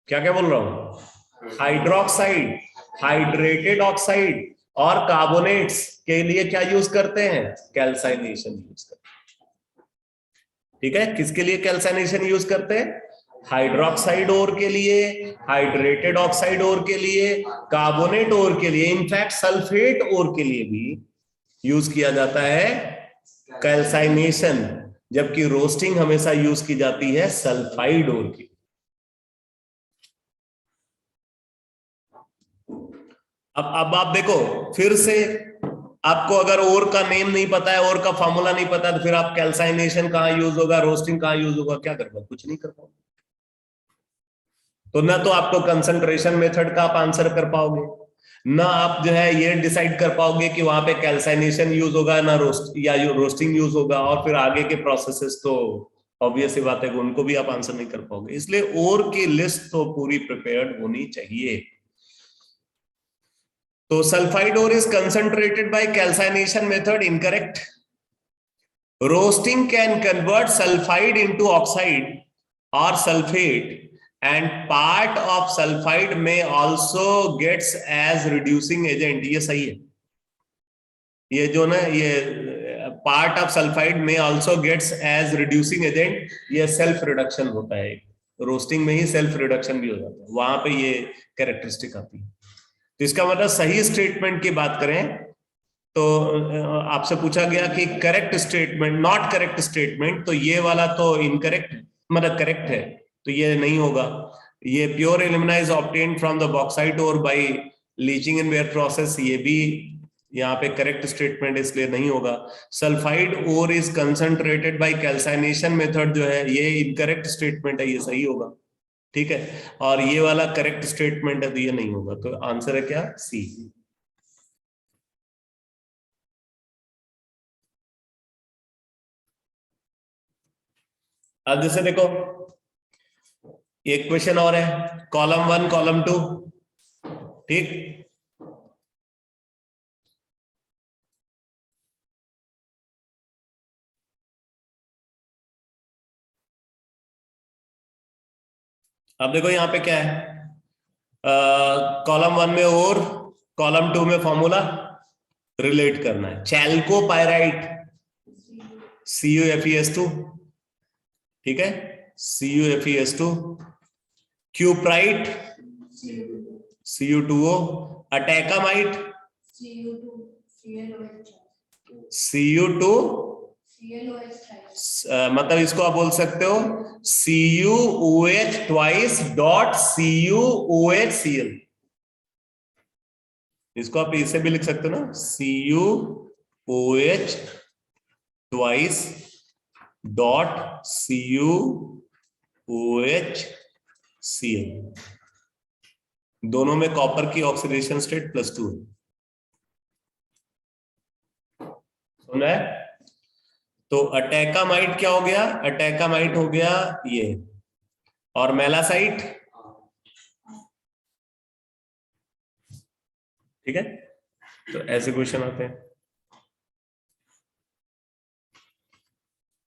क्या क्या बोल रहा हूं, हाइड्रोक्साइड, हाइड्रेटेड ऑक्साइड और कार्बोनेट्स के लिए क्या यूज करते हैं, कैल्साइनेशन यूज करते हैं। ठीक है, किसके लिए कैल्साइनेशन यूज करते हैं, हाइड्रोक्साइड ओर के लिए, हाइड्रेटेड ऑक्साइड ओर के लिए, कार्बोनेट ओर के लिए, इनफैक्ट सल्फेट ओर के लिए भी यूज किया जाता है कैल्साइनेशन, जबकि रोस्टिंग हमेशा यूज की जाती है सल्फाइड ओर की। अब आप देखो फिर से, आपको अगर ओर का नेम नहीं पता है, ओर का फॉर्मूला नहीं पता, तो फिर आप कैल्साइनेशन कहां यूज होगा, रोस्टिंग कहां यूज होगा, क्या कर पाओगे, कुछ नहीं कर पाओगे। तो ना तो आपको कंसंट्रेशन मेथड का आप आंसर कर पाओगे, ना आप जो है ये डिसाइड कर पाओगे कि वहां पे कैल्साइनेशन यूज होगा ना रोस्टिंग यूज होगा, और फिर आगे के प्रोसेसेस तो ऑब्वियस सी बात है कि उनको भी आप आंसर नहीं कर पाओगे। इसलिए ओर की लिस्ट तो पूरी प्रिपेयर्ड होनी चाहिए। तो sulphide ore is concentrated by calcination method, incorrect. Roasting can convert sulphide into oxide और sulphate, and part of sulfide may also gets as reducing agent। ये सही है, ये जो ना ये part of sulfide may also gets as reducing agent, ये सेल्फ रिडक्शन होता है, रोस्टिंग में ही सेल्फ रिडक्शन भी हो जाता है, वहां पे ये कैरेक्टरिस्टिक आती है। तो इसका मतलब सही स्टेटमेंट की बात करें तो आपसे पूछा गया कि correct statement, not correct statement, तो ये वाला तो इनकरेक्ट मतलब करेक्ट है, तो ये नहीं होगा। ये pure alumina is obtained from the bauxite ore by leaching in Bayer process, ये भी यहाँ पे करेक्ट स्टेटमेंट इसलिए नहीं होगा। Sulphide ore is concentrated by calcination method जो है ये इनकरेक्ट स्टेटमेंट है, ये सही होगा, ठीक है। और ये वाला करेक्ट स्टेटमेंट है तो ये नहीं होगा, तो आंसर है क्या, सी। अब जैसे देखो एक क्वेश्चन और है, कॉलम 1 कॉलम 2, ठीक। अब देखो यहाँ पे क्या है, कॉलम 1 में और कॉलम 2 में फॉर्मूला रिलेट करना है। चैल्कोपाइराइट CuFeS2, ठीक है, CuFeS2, क्यूप्राइट Cu2O, अटैकामाइट Cu2, मतलब इसको आप बोल सकते हो CuOH ट्वाइस डॉट CuOHCl, इसको आप इसे भी लिख सकते हो ना, CuOH ट्वाइस डॉट CuOHCl, दोनों में कॉपर की ऑक्सीडेशन स्टेट +2 है, सुना है। तो अटैकामाइट क्या हो गया, अटैकामाइट हो गया ये, और मेलासाइट, ठीक है। तो ऐसे क्वेश्चन आते हैं।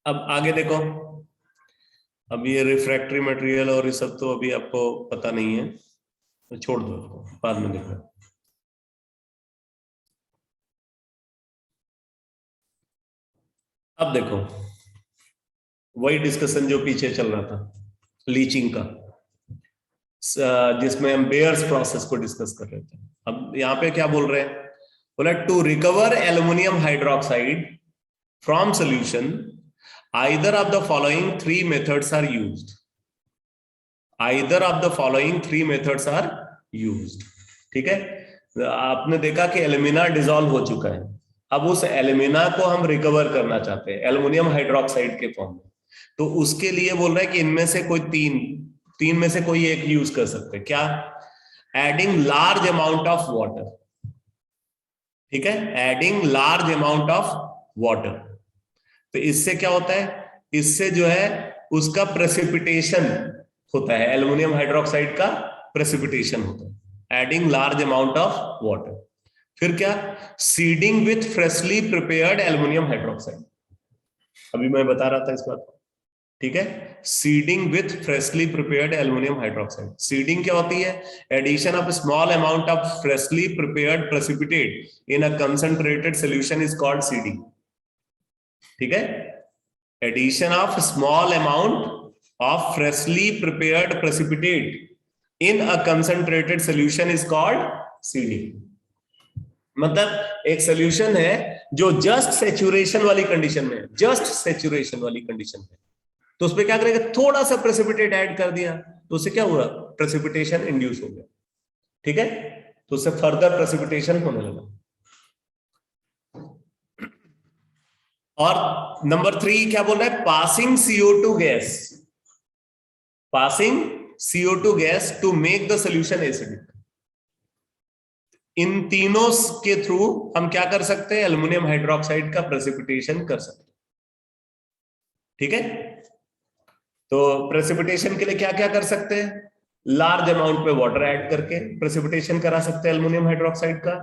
अब आगे देखो, अब ये रिफ्रैक्टरी मटेरियल और ये सब तो अभी आपको पता नहीं है, तो छोड़ दो, बाद में देखो। अब देखो वही डिस्कशन जो पीछे चल रहा था लीचिंग का, जिसमें हम बेयर्स प्रोसेस को डिस्कस कर रहे थे। अब यहाँ पे क्या बोल रहे हैं, बोला to recover aluminium hydroxide from solution either of the following 3 methods are used, either of the following 3 methods are used, ठीक है। आपने देखा कि एल्यूमिना डिसॉल्व हो चुका है, अब उस एल्यूमिना को हम रिकवर करना चाहते हैं एल्युमिनियम हाइड्रोक्साइड के फॉर्म में, तो उसके लिए बोल रहा है कि इनमें से कोई तीन में से कोई एक यूज कर सकते हैं। क्या, adding large amount of water, ठीक है, adding large amount of water. तो इससे क्या होता है, इससे जो है उसका प्रेसिपिटेशन होता है, एल्युमिनियम हाइड्रोक्साइड का प्रेसिपिटेशन होता है, adding large amount of water. फिर क्या, seeding with freshly prepared aluminium hydroxide, अभी मैं बता रहा था इस बात को, ठीक है। Seeding with freshly prepared aluminium hydroxide, seeding क्या होती है, addition of small amount of freshly prepared precipitate in a concentrated solution is called seeding, ठीक है। Addition of small amount of freshly prepared precipitate in a concentrated solution is called seeding. मतलब एक सॉल्यूशन है जो जस्ट सैचुरेशन वाली कंडीशन में, जस्ट सैचुरेशन वाली कंडीशन में, तो उसपे क्या करेगा, थोड़ा सा प्रेसिपिटेट ऐड कर दिया, तो उससे क्या हुआ, प्रेसिपिटेशन इंड्यूस हो गया, ठीक है, तो उससे फर्दर प्रेसिपिटेशन होने लगा। और नंबर 3 क्या बोल रहा है, passing CO2 gas, passing CO2 gas to make the solution acidic. इन तीनों के थ्रू हम क्या कर सकते हैं, एल्युमिनियम हाइड्रोक्साइड का प्रेसिपिटेशन कर सकते हैं, ठीक है। तो प्रेसिपिटेशन के लिए क्या क्या कर सकते हैं, लार्ज अमाउंट में वाटर ऐड करके प्रेसिपिटेशन करा सकते हैं एल्युमिनियम हाइड्रोक्साइड का,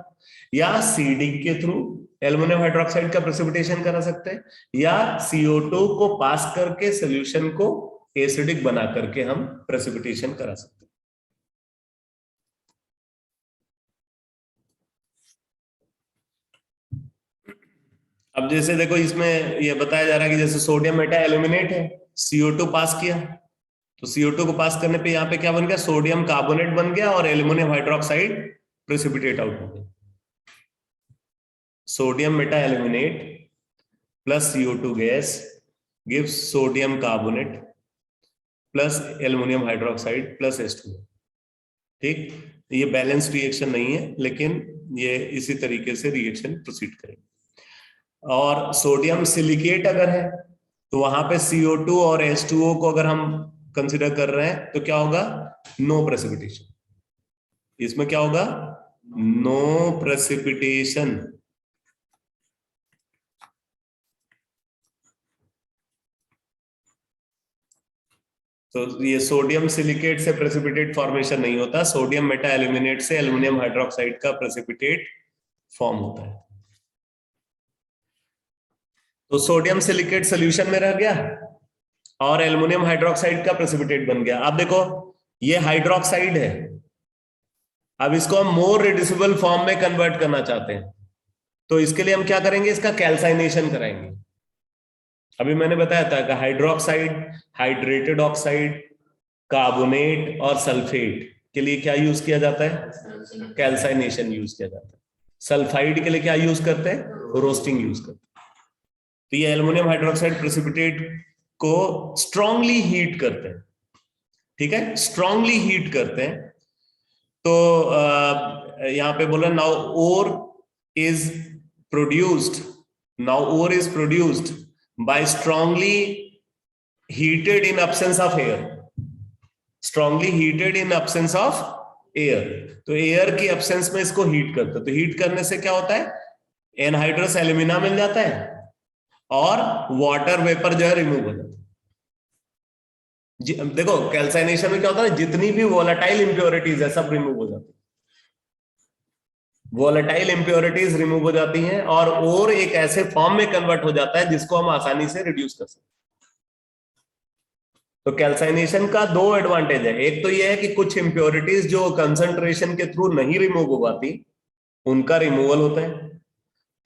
या सीडिंग के थ्रू एल्युमिनियम हाइड्रोक्साइड का प्रेसिपिटेशन करा सकते हैं, या CO2 को पास करके सॉल्यूशन को एसिडिक बना करके हम प्रेसिपिटेशन करा सकते हैं। अब जैसे देखो इसमें ये बताया जा रहा है कि जैसे सोडियम मेटा एल्यूमिनेट है, CO2 पास किया, तो CO2 को पास करने पे यहाँ पे क्या बन गया, सोडियम कार्बोनेट बन गया और एल्यूमिनियम हाइड्रोक्साइड प्रेसिपिटेट आउट हो गया। Sodium meta aluminate plus CO2 gas gives sodium carbonate plus aluminium hydroxide plus H2, ठीक। ये बैलेंस रिएक्शन नहीं है, लेकिन ये इसी तरीके से रिएक्शन प्रोसीड करेगी। और सोडियम सिलिकेट अगर है तो वहां पे CO2 और H2O को अगर हम कंसिडर कर रहे हैं तो क्या होगा, नो प्रेसिपिटेशन। इसमें क्या होगा, नो प्रेसिपिटेशन। तो ये सोडियम सिलिकेट से प्रेसिपिटेट फॉर्मेशन नहीं होता, सोडियम मेटा एल्यूमिनेट से एल्युमिनियम हाइड्रोक्साइड का प्रेसिपिटेट फॉर्म होता है। तो सोडियम सिलिकेट सोल्यूशन में रह गया और एल्युमिनियम हाइड्रोक्साइड का प्रेसिपिटेट बन गया। अब देखो ये हाइड्रोक्साइड है, अब इसको हम मोर रिड्यूसिबल फॉर्म में कन्वर्ट करना चाहते हैं, तो इसके लिए हम क्या करेंगे, इसका कैल्साइनेशन कराएंगे। अभी मैंने बताया था कि हाइड्रोक्साइड, हाइड्रेटेड ऑक्साइड, कार्बोनेट और सल्फेट के लिए क्या यूज किया जाता है, कैल्साइनेशन यूज किया जाता है। सल्फाइड के लिए क्या यूज करते हैं, रोस्टिंग यूज करते हैं। तो ये एल्युमिनियम हाइड्रोक्साइड प्रेसिपिटेट को स्ट्रांगली हीट करते हैं, ठीक है, स्ट्रांगली हीट करते हैं। तो यहां पे बोला now ore is produced, now ore is produced by strongly heated in absence of air, strongly heated in absence of air. तो एयर की एब्सेंस में इसको हीट करते हैं। तो हीट करने से क्या होता है, एनहाइड्रस एल्यूमिना मिल जाता है और वाटर वेपर जो है रिमूव हो जाता है। देखो कैल्साइनेशन में क्या होता है, जितनी भी वोलेटाइल इंप्योरिटीज है सब रिमूव हो जाती है, वोलेटाइल इंप्योरिटीज रिमूव हो जाती हैं और एक ऐसे फॉर्म में कन्वर्ट हो जाता है जिसको हम आसानी से रिड्यूस कर सकते हैं। तो कैल्साइनेशन का दो एडवांटेज है, एक तो यह है कि कुछ इंप्योरिटीज जो कंसंट्रेशन के थ्रू नहीं रिमूव हो पाती उनका रिमूवल होता है,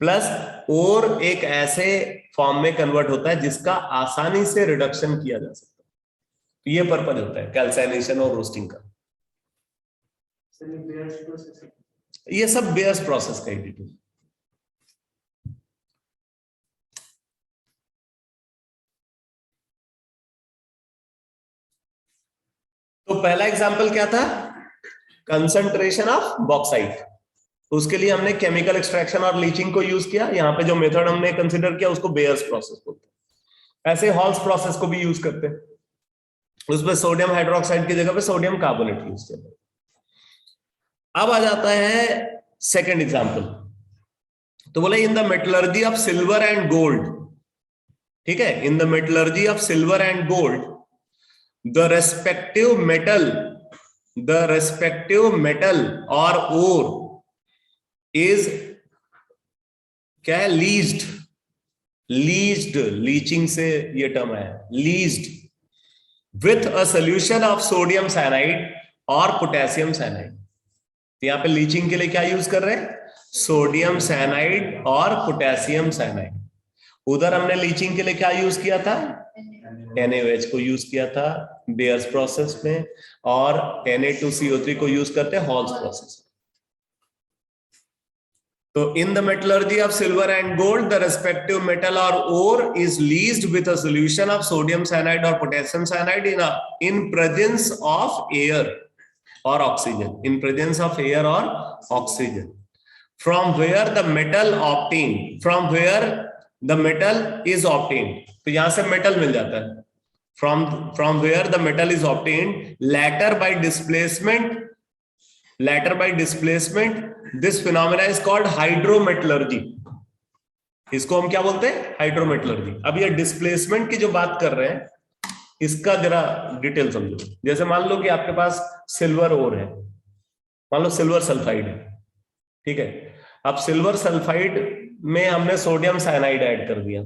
प्लस और एक ऐसे फॉर्म में कन्वर्ट होता है जिसका आसानी से रिडक्शन किया जा सकता है। तो ये पर्पज होता है कैल्साइनेशन और रोस्टिंग का। ये सब बेयर्स प्रोसेस का ही डिटेल। तो पहला एग्जांपल क्या था, कंसंट्रेशन ऑफ बॉक्साइट। उसके लिए हमने केमिकल एक्सट्रैक्शन और लीचिंग को यूज किया। यहाँ पे जो मेथड हमने कंसीडर किया उसको बेयर्स प्रोसेस बोलते हैं। ऐसे हॉल्स प्रोसेस को भी यूज करते हैं, उसमें सोडियम हाइड्रोक्साइड की जगह पे सोडियम कार्बोनेट यूज किया। अब आ जाता है सेकंड एग्जांपल। तो बोले इन the metallurgy of silver and gold, ठीक है, इन the metallurgy of silver and gold the respective metal or ore is क्या है, लीचिंग से ये टर्म है, leased with a solution of sodium cyanide और पोटेशियम साइनाइड। यहां पे लीचिंग के लिए क्या यूज कर रहे हैं, सोडियम साइनाइड और पोटेशियम साइनाइड। उधर हमने लीचिंग के लिए क्या यूज किया था, NaOH को यूज किया था बेयर्स प्रोसेस में, और Na2CO3 को यूज करते हैं हॉल्स प्रोसेस। तो in the metallurgy of silver and gold the respective metal और ore is leached with a solution of sodium cyanide और potassium cyanide in presence of air और oxygen, in presence of air और oxygen, from where the metal obtain, from where the metal is obtain. तो यहां से मेटल मिल जाता है, from where the metal is obtained later by displacement, this phenomena is called hydrometallurgy। इसको हम क्या बोलते हैं, हाइड्रोमेटलर्जी। अब ये डिस्प्लेसमेंट की जो बात कर रहे हैं इसका जरा डिटेल समझो। जैसे मान लो कि आपके पास सिल्वर ओर है, मान लो सिल्वर सल्फाइड है, ठीक है। अब सिल्वर सल्फाइड में हमने सोडियम साइनाइड ऐड कर दिया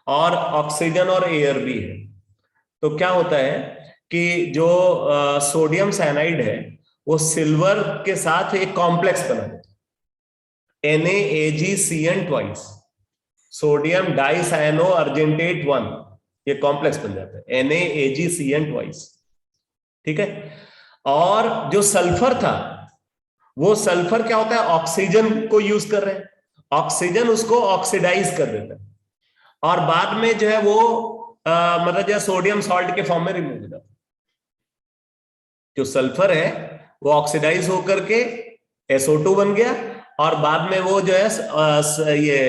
और ऑक्सीजन और एयर भी है। तो क्या होता है कि जो सोडियम साइनाइड है वो सिल्वर के साथ एक कॉम्प्लेक्स बना देता है, NaAgCN ट्वाइस, सोडियम डाइसायनो अर्जेंटेट 1, ये कॉम्प्लेक्स बन जाता है NaAgCN ट्वाइस, ठीक है। और जो सल्फर था वो सल्फर क्या होता है, ऑक्सीजन को यूज कर रहे हैं, ऑक्सीजन उसको ऑक्सीडाइज कर देता है और बाद में जो है वो मतलब जो सोडियम सॉल्ट के फॉर्म में रिमूव हो जाता है। जो सल्फर है वो ऑक्सीडाइज होकर के SO2 बन गया और बाद में वो जो है ये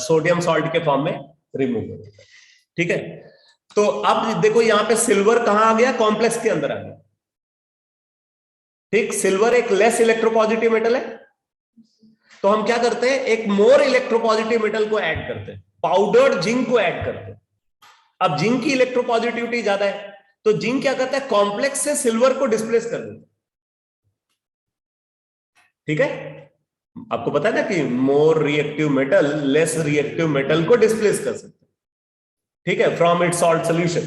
सोडियम सॉल्ट के फॉर्म में रिमूव हो जाता है। ठीक है, तो अब देखो यहां पे सिल्वर कहां आ गया, कॉम्प्लेक्स के अंदर आ गया। ठीक, सिल्वर एक लेस इलेक्ट्रोपॉजिटिव मेटल है, तो हम क्या करते हैं, एक मोर इलेक्ट्रोपॉजिटिव मेटल को ऐड करते हैं, पाउडर्ड जिंक को ऐड करते हैं। अब जिंक की इलेक्ट्रोपॉजिटिविटी ज्यादा है, तो जिंक क्या करता है, कॉम्प्लेक्स से सिल्वर को डिस्प्लेस कर देता है। ठीक है, आपको पता है ना कि more reactive metal less reactive metal को डिस्प्लेस कर सकते हैं, ठीक है, फ्रॉम इट्स सॉल्ट सॉल्यूशन।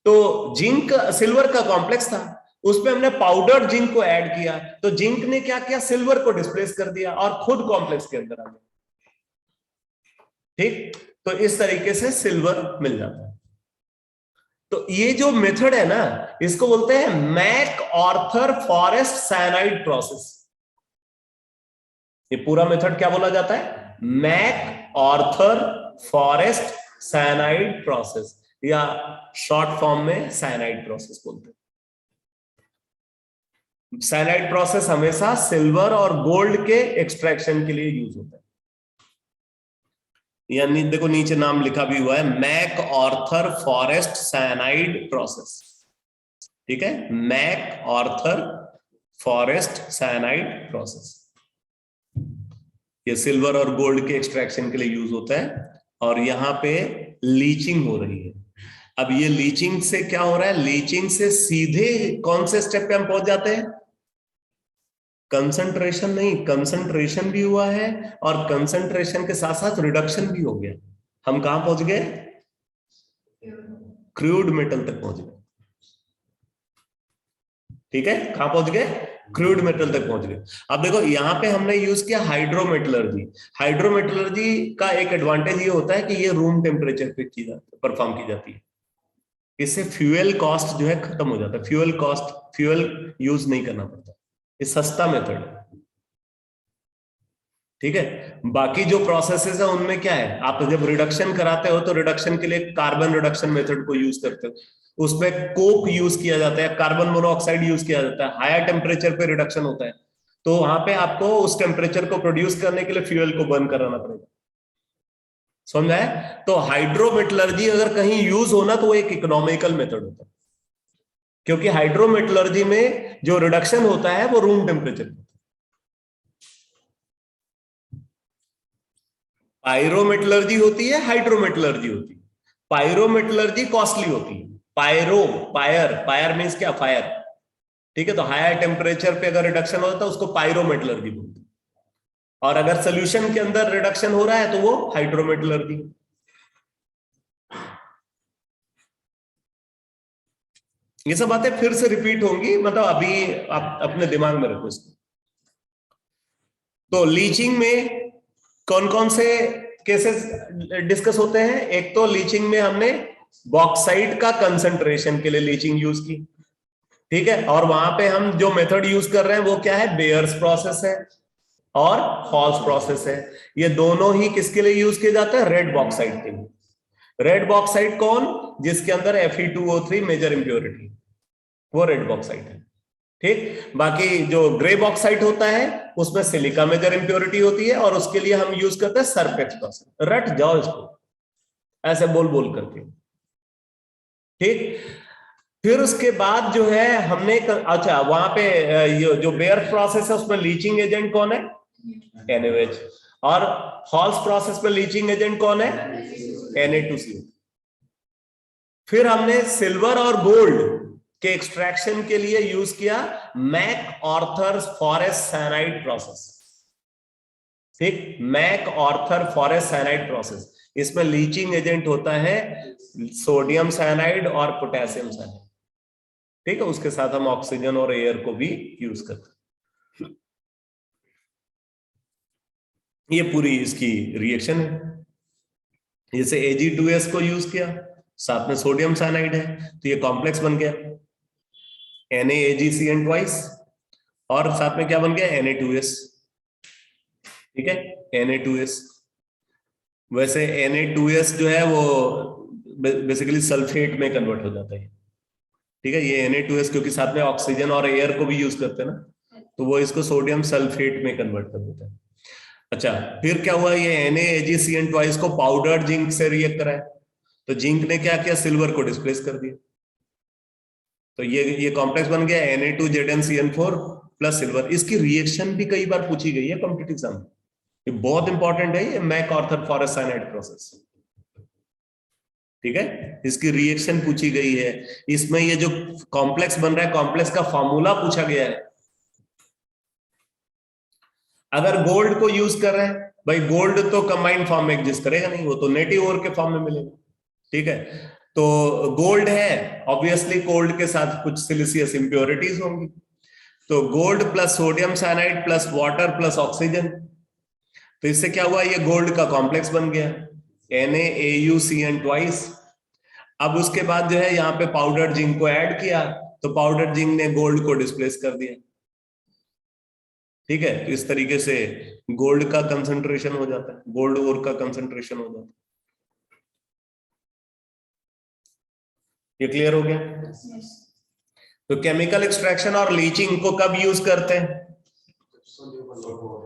तो जिंक सिल्वर का कॉम्प्लेक्स था, उसमें हमने पाउडर जिंक को ऐड किया, तो जिंक ने क्या किया, सिल्वर को डिस्प्लेस कर दिया और खुद कॉम्प्लेक्स के अंदर आ गया। ठीक, तो इस तरीके से सिल्वर मिल जाता है। तो ये जो मेथड है ना, इसको बोलते हैं MacArthur Forrest cyanide process. ये पूरा मेथड क्या बोला जाता है, MacArthur Forrest cyanide process, या शॉर्ट फॉर्म में साइनाइड प्रोसेस बोलते हैं। साइनाइड प्रोसेस हमेशा सिल्वर और गोल्ड के एक्सट्रैक्शन के लिए यूज होता है। यानी देखो नीचे नाम लिखा भी हुआ है, MacArthur Forrest cyanide process. ठीक है, MacArthur Forrest cyanide process, ये सिल्वर और गोल्ड के एक्सट्रैक्शन के लिए यूज होता है। और यहां पे लीचिंग हो रही है। अब ये लीचिंग से क्या हो रहा है, लीचिंग से सीधे कौन से स्टेप पे हम पहुंच जाते हैं, कंसंट्रेशन नहीं, कंसंट्रेशन भी हुआ है और कंसंट्रेशन के साथ साथ रिडक्शन भी हो गया। हम कहां पहुंच गए, क्रूड मेटल तक पहुंच गए। ठीक है, कहां पहुंच गए, क्रूड मेटल तक पहुंच गए। अब देखो यहां पे हमने यूज किया हाइड्रोमेटलर्जी। हाइड्रोमेटलर्जी का एक एडवांटेज ये होता है कि ये रूम टेम्परेचर पे की जाती है, परफॉर्म की जाती है। इससे फ्यूल कॉस्ट जो है खत्म हो जाता है, फ्यूल यूज नहीं करना पड़ता, ये सस्ता मेथड है। ठीक है, बाकी जो प्रोसेसेस है उनमें क्या है, आप जब रिडक्शन कराते हो तो रिडक्शन के लिए कार्बन रिडक्शन मेथड को यूज करते हो, उसमें कोक यूज किया जाता है, कार्बन मोनोऑक्साइड यूज किया जाता है, हायर टेम्परेचर पे रिडक्शन होता है, तो वहां पे आपको उस टेम्परेचर को प्रोड्यूस करने के लिए फ्यूल को बर्न कराना पड़ेगा। समझ आया? तो हाइड्रोमेटलर्जी अगर कहीं यूज होना तो वो एक इकोनॉमिकल मेथड होता है, क्योंकि हाइड्रोमेटलर्जी में जो रिडक्शन होता है वो रूम टेम्परेचर पे। पायरोमेटलर्जी होती है, हाइड्रोमेटलर्जी होती है। पायरोमेटलर्जी कॉस्टली होती है। पायर मींस क्या, फायर। ठीक है, तो हायर टेम्परेचर पे अगर रिडक्शन होता है उसको पायरोमेटलर्जी बोलते हैं, और अगर सोल्यूशन के अंदर रिडक्शन हो रहा है तो वो हाइड्रोमेटलर्जी। ये सब बातें फिर से रिपीट होंगी, मतलब अभी आप अपने दिमाग में रखो इसको। तो लीचिंग में कौन कौन से केसेस डिस्कस होते हैं, एक तो लीचिंग में हमने बॉक्साइट का कंसंट्रेशन के लिए लीचिंग यूज की। ठीक है, और वहां पे हम जो मेथड यूज कर रहे हैं वो क्या है, बेयर्स प्रोसेस है और हॉल्स प्रोसेस है। ये दोनों ही किसके लिए यूज किए जाते हैं, रेड बॉक्साइट के लिए। रेड बॉक्साइट कौन, जिसके अंदर Fe2O3 मेजर इंप्योरिटी, वो रेड बॉक्साइट है। ठीक, बाकी जो ग्रे बॉक्साइट होता है उसमें सिलिका मेजर इंप्योरिटी होती है, और उसके लिए हम यूज करते हैं सरफेक्स प्रोसेस। रट जाओ इसको ऐसे बोल बोल करके। ठीक, फिर उसके बाद जो है हमने अच्छा वहां पे जो बेयर प्रोसेस है उसमें लीचिंग एजेंट कौन है, NaOH, और हॉल्स प्रोसेस में लीचिंग एजेंट कौन है, Na2CO। फिर हमने सिल्वर और गोल्ड के एक्सट्रैक्शन के लिए यूज किया MacArthur Forrest cyanide process. ठीक, MacArthur Forrest cyanide process, इसमें लीचिंग एजेंट होता है सोडियम साइनाइड और पोटेशियम साइनाइड। ठीक है, उसके साथ हम ऑक्सीजन और एयर को भी यूज करते हैं। ये पूरी इसकी रिएक्शन है। जैसे Ag2S को यूज किया, साथ में सोडियम साइनाइड है, तो ये कॉम्प्लेक्स बन गया NaAgCN ट्वाइस, और साथ में क्या बन गया, Na2S। ठीक है, Na2S। वैसे Na2S जो है वो बेसिकली सल्फेट में कन्वर्ट हो जाता है। ठीक है, ये Na2S क्योंकि साथ में ऑक्सीजन और एयर को भी यूज करते हैं ना, तो वो इसको सोडियम सल्फेट में कन्वर्ट कर देता है। अच्छा, फिर क्या हुआ, ये NaAgCN ट्वाइस को पाउडर्ड जिंक से रिएक्ट कराया, तो जिंक ने क्या किया, सिल्वर को डिस्प्लेस कर दिया, तो ये कॉम्प्लेक्स बन गया Na2ZnCN4 प्लस सिल्वर। इसकी रिएक्शन भी कई बार पूछी गई है कॉम्पिटिटिव एग्जाम में, ये बहुत इंपॉर्टेंट है, ये MacArthur Forrest cyanide process, ठीक है, इसकी रिएक्शन पूछी गई है। इसमें ये जो कॉम्प्लेक्स बन रहा है, कॉम्प्लेक्स का फॉर्मूला पूछा गया है। अगर गोल्ड को यूज कर रहे हैं, भाई गोल्ड तो कंबाइंड फॉर्म में एग्जिस्ट करेगा नहीं, वो तो नेटिव ओर के फॉर्म में मिलेगा, ठीक है। तो गोल्ड है, ऑब्वियसली गोल्ड के साथ कुछ सिलिसियस इंप्योरिटीज होंगी, तो gold plus sodium cyanide plus water plus oxygen, तो इससे क्या हुआ, ये गोल्ड का कॉम्प्लेक्स बन गया NaAuCN ट्वाइस। अब उसके बाद जो है यहाँ पे पाउडर जिंक को ऐड किया, तो पाउडर जिंक ने गोल्ड को डिस्प्लेस कर दिया, ठीक है। तो इस तरीके से गोल्ड का कंसंट्रेशन हो जाता है, गोल्ड ओर का कंसंट्रेशन हो जाता है। ये क्लियर हो गया? तो केमिकल एक्सट्रैक्शन और लीचिंग को कब यूज करते हैं,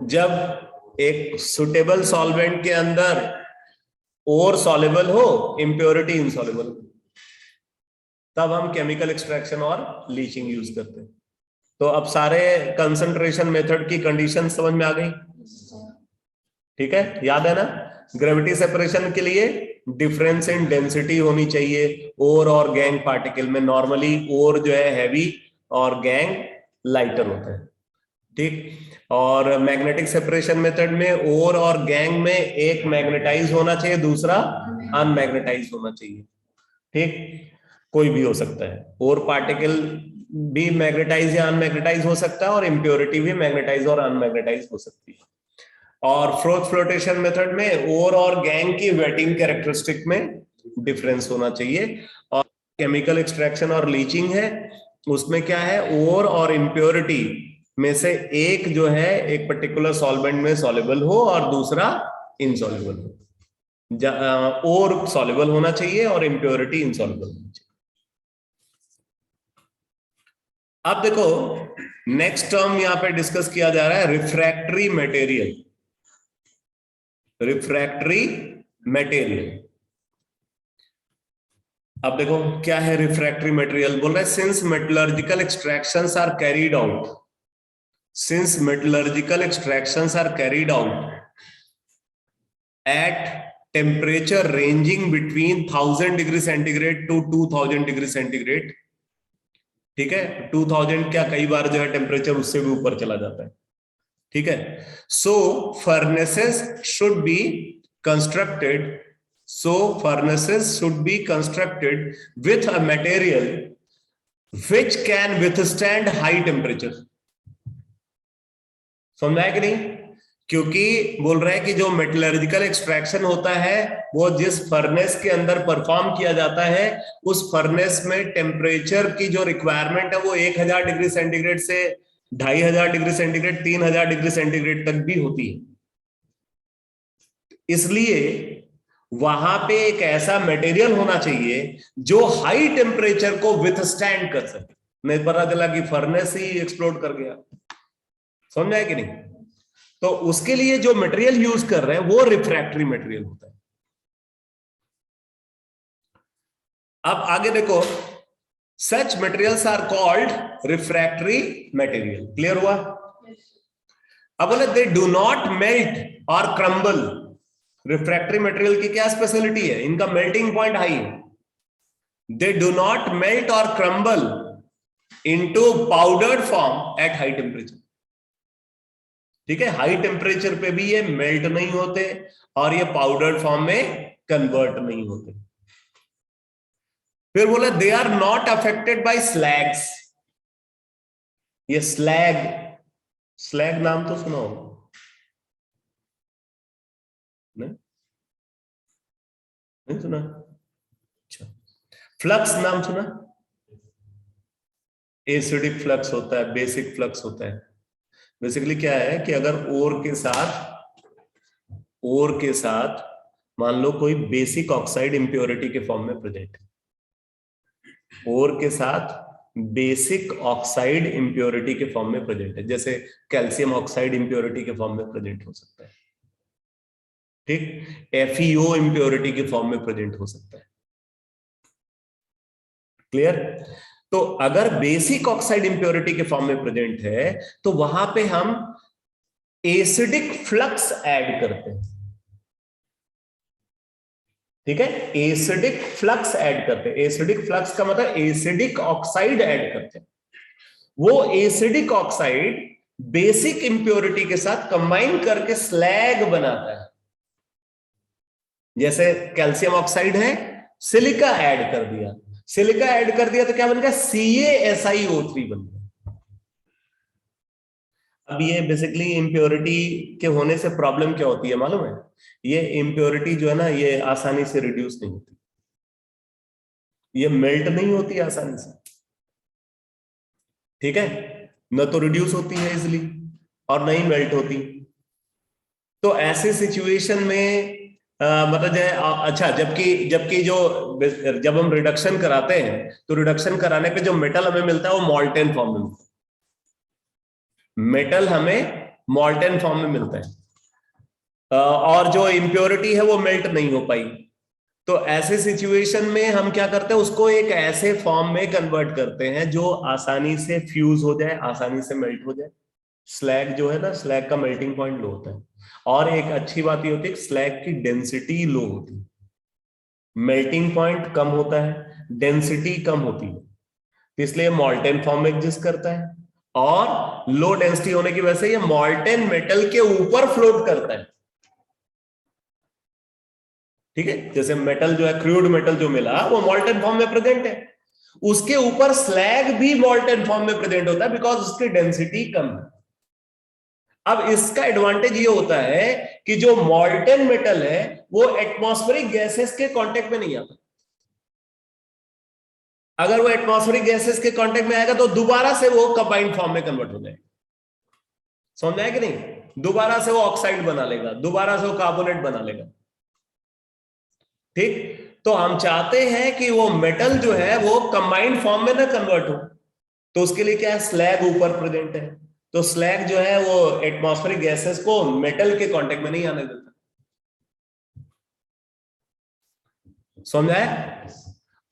जब एक सुटेबल सॉल्वेंट के अंदर और सॉल्युबल हो, इंप्योरिटी इनसॉल्युबल, तब हम केमिकल एक्सट्रैक्शन और लीचिंग यूज करते हैं। तो अब सारे कंसंट्रेशन मेथड की कंडीशन समझ में आ गई, ठीक है, याद है ना। ग्रेविटी सेपरेशन के लिए डिफरेंस इन डेंसिटी होनी चाहिए ओर और गैंग पार्टिकल में, नॉर्मली ओर जो है हैवी और गैंग लाइटर होता है, ठीक। और मैग्नेटिक सेपरेशन मेथड में ओर और गैंग में एक मैग्नेटाइज होना चाहिए, दूसरा अनमैग्नेटाइज होना चाहिए, ठीक। कोई भी हो सकता है, ओर पार्टिकल भी मैग्नेटाइज या अनमैग्नेटाइज हो सकता है, और इंप्योरिटी भी मैग्नेटाइज और अनमैग्नेटाइज हो सकती है। और फ्रोथ फ्लोटेशन मेथड में ओर और गैंग की वेटिंग कैरेक्टरिस्टिक में डिफरेंस होना चाहिए। और केमिकल एक्सट्रैक्शन और लीचिंग है, उसमें क्या है, ओर और इंप्योरिटी में से एक जो है एक पर्टिकुलर सॉल्वेंट में सॉल्युबल हो और दूसरा इनसॉल्युबल हो। ओर सॉल्युबल होना चाहिए और इंप्योरिटी इनसॉल्युबल होना चाहिए। अब देखो नेक्स्ट टर्म यहां पे डिस्कस किया जा रहा है, रिफ्रैक्टरी मटेरियल। रिफ्रैक्टरी मटेरियल, अब देखो क्या है रिफ्रैक्टरी मटेरियल, बोल रहा है since metallurgical extractions are carried out, since metallurgical extractions are carried out at temperature ranging between 1000 degree centigrade to 2000 degree centigrade, ठीक है, 2000 क्या कई बार जो है टेम्परेचर उससे भी ऊपर चला जाता है, ठीक है। So furnaces should be constructed, so furnaces should be constructed with a material which can withstand high temperature. समझा कि नहीं? क्योंकि बोल रहे हैं कि जो मेटलर्जिकल एक्सट्रैक्शन होता है वो जिस फर्नेस के अंदर परफॉर्म किया जाता है, उस फर्नेस में टेम्परेचर की जो रिक्वायरमेंट है वो 1000 डिग्री सेंटीग्रेड से 2500 डिग्री सेंटीग्रेड 3000 डिग्री सेंटीग्रेड तक भी होती है। इसलिए वहां पे एक ऐसा मटेरियल होना चाहिए जो हाई टेम्परेचर को विथस्टैंड कर सके, नहीं पता चला कि फर्नेस ही एक्सप्लोड कर गया। समझा है कि नहीं? तो उसके लिए जो मटेरियल यूज कर रहे हैं वो रिफ्रैक्टरी मटेरियल होता है। अब आगे देखो, such materials are called refractory material. Clear हुआ? अब बोले दे डू नॉट मेल्ट और क्रम्बल। रिफ्रैक्टरी मटेरियल की क्या स्पेशलिटी है? इनका मेल्टिंग पॉइंट हाई है। दे डू नॉट मेल्ट और crumble into powdered form at high temperature, ठीक है। हाई टेम्परेचर पे भी ये मेल्ट नहीं होते और ये पाउडर्ड फॉर्म में कन्वर्ट नहीं होते। फिर बोला they are not affected by slags. ये स्लैग, स्लैग नाम तो सुना हो? नहीं सुना? अच्छा, फ्लक्स नाम सुना? एसिडिक फ्लक्स होता है, बेसिक फ्लक्स होता है। बेसिकली क्या है कि अगर ओर के साथ मान लो कोई बेसिक ऑक्साइड इंप्योरिटी के फॉर्म में प्रेजेंट है, ओर के साथ बेसिक ऑक्साइड इंप्योरिटी के फॉर्म में प्रेजेंट है, जैसे कैल्शियम ऑक्साइड इंप्योरिटी के फॉर्म में प्रेजेंट हो सकता है, ठीक, FeO इंप्योरिटी के फॉर्म में प्रेजेंट हो सकता है। क्लियर? तो अगर बेसिक ऑक्साइड इंप्योरिटी के फॉर्म में प्रेजेंट है तो वहां पे हम एसिडिक फ्लक्स ऐड करते हैं। ठीक है, एसिडिक फ्लक्स ऐड करते हैं। एसिडिक फ्लक्स का मतलब एसिडिक ऑक्साइड ऐड करते हैं। वो एसिडिक ऑक्साइड बेसिक इंप्योरिटी के साथ कंबाइन करके स्लैग बनाता है। जैसे कैल्शियम ऑक्साइड है, सिलिका ऐड कर दिया, सिलिका ऐड कर दिया तो क्या बन गया? CaSiO3 बन गया। अब ये बेसिकली इंप्योरिटी के होने से प्रॉब्लम क्या होती है मालूम है? ये इंप्योरिटी जो है ना, ये आसानी से रिड्यूस नहीं होती, ये मेल्ट नहीं होती आसानी से। ठीक है, न तो रिड्यूस होती है इजिली और न ही मेल्ट होती। तो ऐसे सिचुएशन में मतलब अच्छा, जबकि जबकि जो जब हम रिडक्शन कराते हैं तो रिडक्शन कराने पे जो मेटल हमें मिलता है वो मॉल्टेन फॉर्म में मिलता है। मेटल हमें मॉल्टेन फॉर्म में मिलता है और जो इंप्योरिटी है वो मेल्ट नहीं हो पाई। तो ऐसे सिचुएशन में हम क्या करते हैं, उसको एक ऐसे फॉर्म में कन्वर्ट करते हैं जो आसानी से फ्यूज हो जाए, आसानी से मेल्ट हो जाए। स्लैग जो है ना, स्लैग का मेल्टिंग पॉइंट लो होता है। और एक अच्छी बात ये होती है कि स्लैग की डेंसिटी लो होती है, मेल्टिंग पॉइंट कम होता है, डेंसिटी कम होती है, इसलिए मॉल्टेन फॉर्म में एग्जिस्ट करता है। और लो डेंसिटी होने की वजह से ये मॉल्टेन मेटल के ऊपर फ्लोट करता है। ठीक है, जैसे मेटल जो है, क्रूड मेटल जो मिला वो मॉल्टेन फॉर्म में प्रेजेंट है, उसके ऊपर स्लैग भी मॉल्टेन फॉर्म में प्रेजेंट होता है बिकॉज उसकी डेंसिटी कम है। अब इसका एडवांटेज ये होता है कि जो मॉल्टेन मेटल है वो एटमॉस्फेरिक गैसेस के कांटेक्ट में नहीं आता। अगर वो एटमॉस्फेरिक गैसेस के कांटेक्ट में आएगा तो दोबारा से वो कंबाइंड फॉर्म में कन्वर्ट हो जाएगा। समझ आया कि नहीं? दोबारा से वो ऑक्साइड बना लेगा, दोबारा से वो कार्बोनेट बना लेगा। ठीक, तो हम चाहते हैं कि वो मेटल जो है वो कंबाइंड फॉर्म में ना कन्वर्ट हो, तो उसके लिए क्या है, स्लैग ऊपर प्रेजेंट है। तो स्लैग जो है वो एटमॉस्फेरिक गैसेस को मेटल के कांटेक्ट में नहीं आने देता। समझ आया?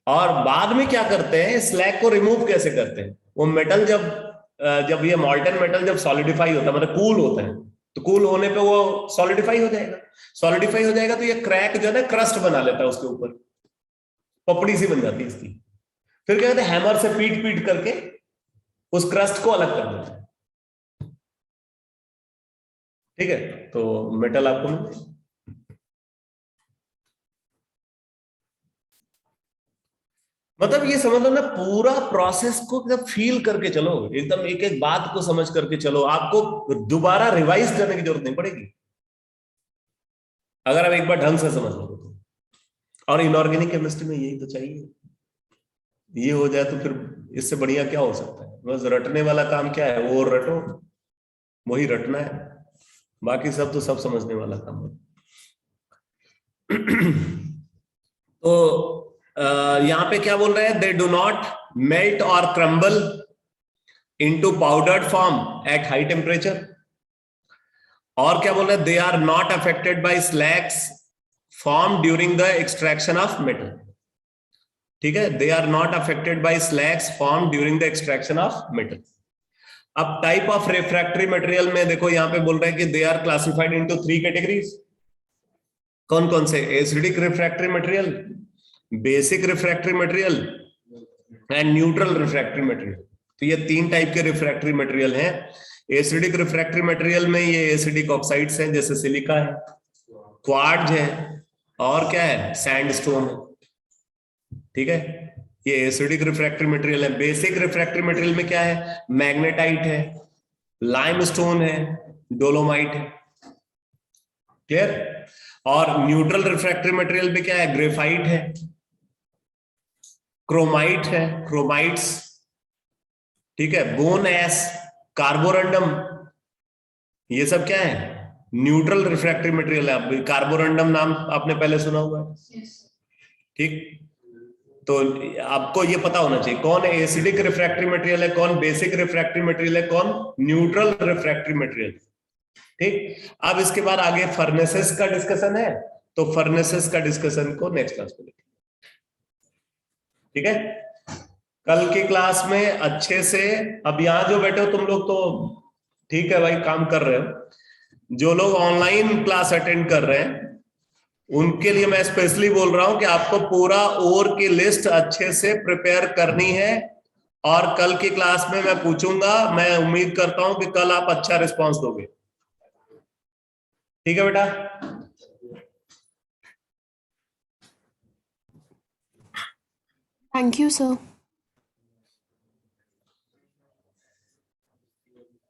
और बाद में क्या करते हैं, स्लैग को रिमूव कैसे करते हैं? वो मेटल जब ये मॉल्टन मेटल जब सॉलिडिफाई होता है, मतलब कूल होता है, तो कूल होने पे वो सॉलिडिफाई हो जाएगा। सॉलिडिफाई हो जाएगा तो ये क्रैक जो है ना, क्रस्ट बना लेता है उसके ऊपर, पपड़ी सी बन जाती है इसकी। फिर क्या कहते हैं, हैमर से पीट पीट करके उस क्रस्ट को अलग कर देते हैं। ठीक है, तो मेटल आपको मिल जाएगा। मतलब ये समझ लो ना, पूरा प्रोसेस को एकदम फील करके चलो, एकदम एक एक बात को समझ करके चलो, आपको दोबारा रिवाइज करने की जरूरत नहीं पड़ेगी अगर आप एक बार ढंग से समझ लो तो। और इनऑर्गेनिक केमिस्ट्री में यही तो चाहिए, ये हो जाए तो फिर इससे बढ़िया क्या हो सकता है? बस रटने वाला काम क्या है, वो रटो, वही रटना है, बाकी सब तो सब समझने वाला काम है। तो यहां पे क्या बोल रहे हैं, दे डू नॉट मेल्ट और crumble into powdered form at high temperature. और क्या बोल रहे हैं, they are not affected by slags form during the extraction of metal. ठीक है, they are not affected by slags form during the extraction of metal. अब टाइप ऑफ रिफ्रैक्टरी मटेरियल में देखो, यहां पे बोल रहे हैं कि दे आर क्लासिफाइड इनटू 3 कैटेगरीज। कौन कौन से? Acidic refractory material, basic refractory material and neutral refractory material. तो ये 3 टाइप के रिफ्रैक्टरी मटेरियल हैं। एसिडिक रिफ्रैक्टरी मटेरियल में ये एसिडिक ऑक्साइड्स हैं, जैसे सिलिका है, क्वार्ट्ज है, और क्या है, सैंडस्टोन है। ठीक है, ये एसिडिक रिफ्रैक्टरी मटेरियल है। बेसिक रिफ्रैक्टरी मटेरियल में क्या है, मैग्नेटाइट है, लाइमस्टोन है, डोलोमाइट है। क्लियर? और न्यूट्रल रिफ्रैक्टरी मटेरियल में क्या है, ग्रेफाइट है, क्रोमाइट है, क्रोमाइट्स। ठीक है, बोन एस, कार्बोरंडम, ये सब क्या है, न्यूट्रल रिफ्रैक्टरी मटेरियल है। कार्बोरंडम नाम आपने पहले सुना हुआ है। ठीक, तो आपको ये पता होना चाहिए कौन एसिडिक रिफ्रैक्टरी मटेरियल है, कौन बेसिक रिफ्रैक्टरी मटेरियल है, कौन न्यूट्रल रिफ्रैक्टरी मटेरियल। ठीक, अब इसके बाद आगे फर्नेसेस का डिस्कशन है, तो फर्नेसेस का डिस्कशन को नेक्स्ट क्लास में लेंगे। ठीक है, कल की क्लास में अच्छे से, अब यहां जो बैठे हो तुम लोग तो ठीक है भाई, काम कर रहे हो। जो लोग ऑनलाइन क्लास अटेंड कर रहे हैं उनके लिए मैं स्पेशली बोल रहा हूं कि आपको पूरा ओर की लिस्ट अच्छे से प्रिपेयर करनी है, और कल की क्लास में मैं पूछूंगा, मैं उम्मीद करता हूं कि कल आप अच्छा रिस्पांस दोगे। ठीक है बेटा, थैंक यू सर।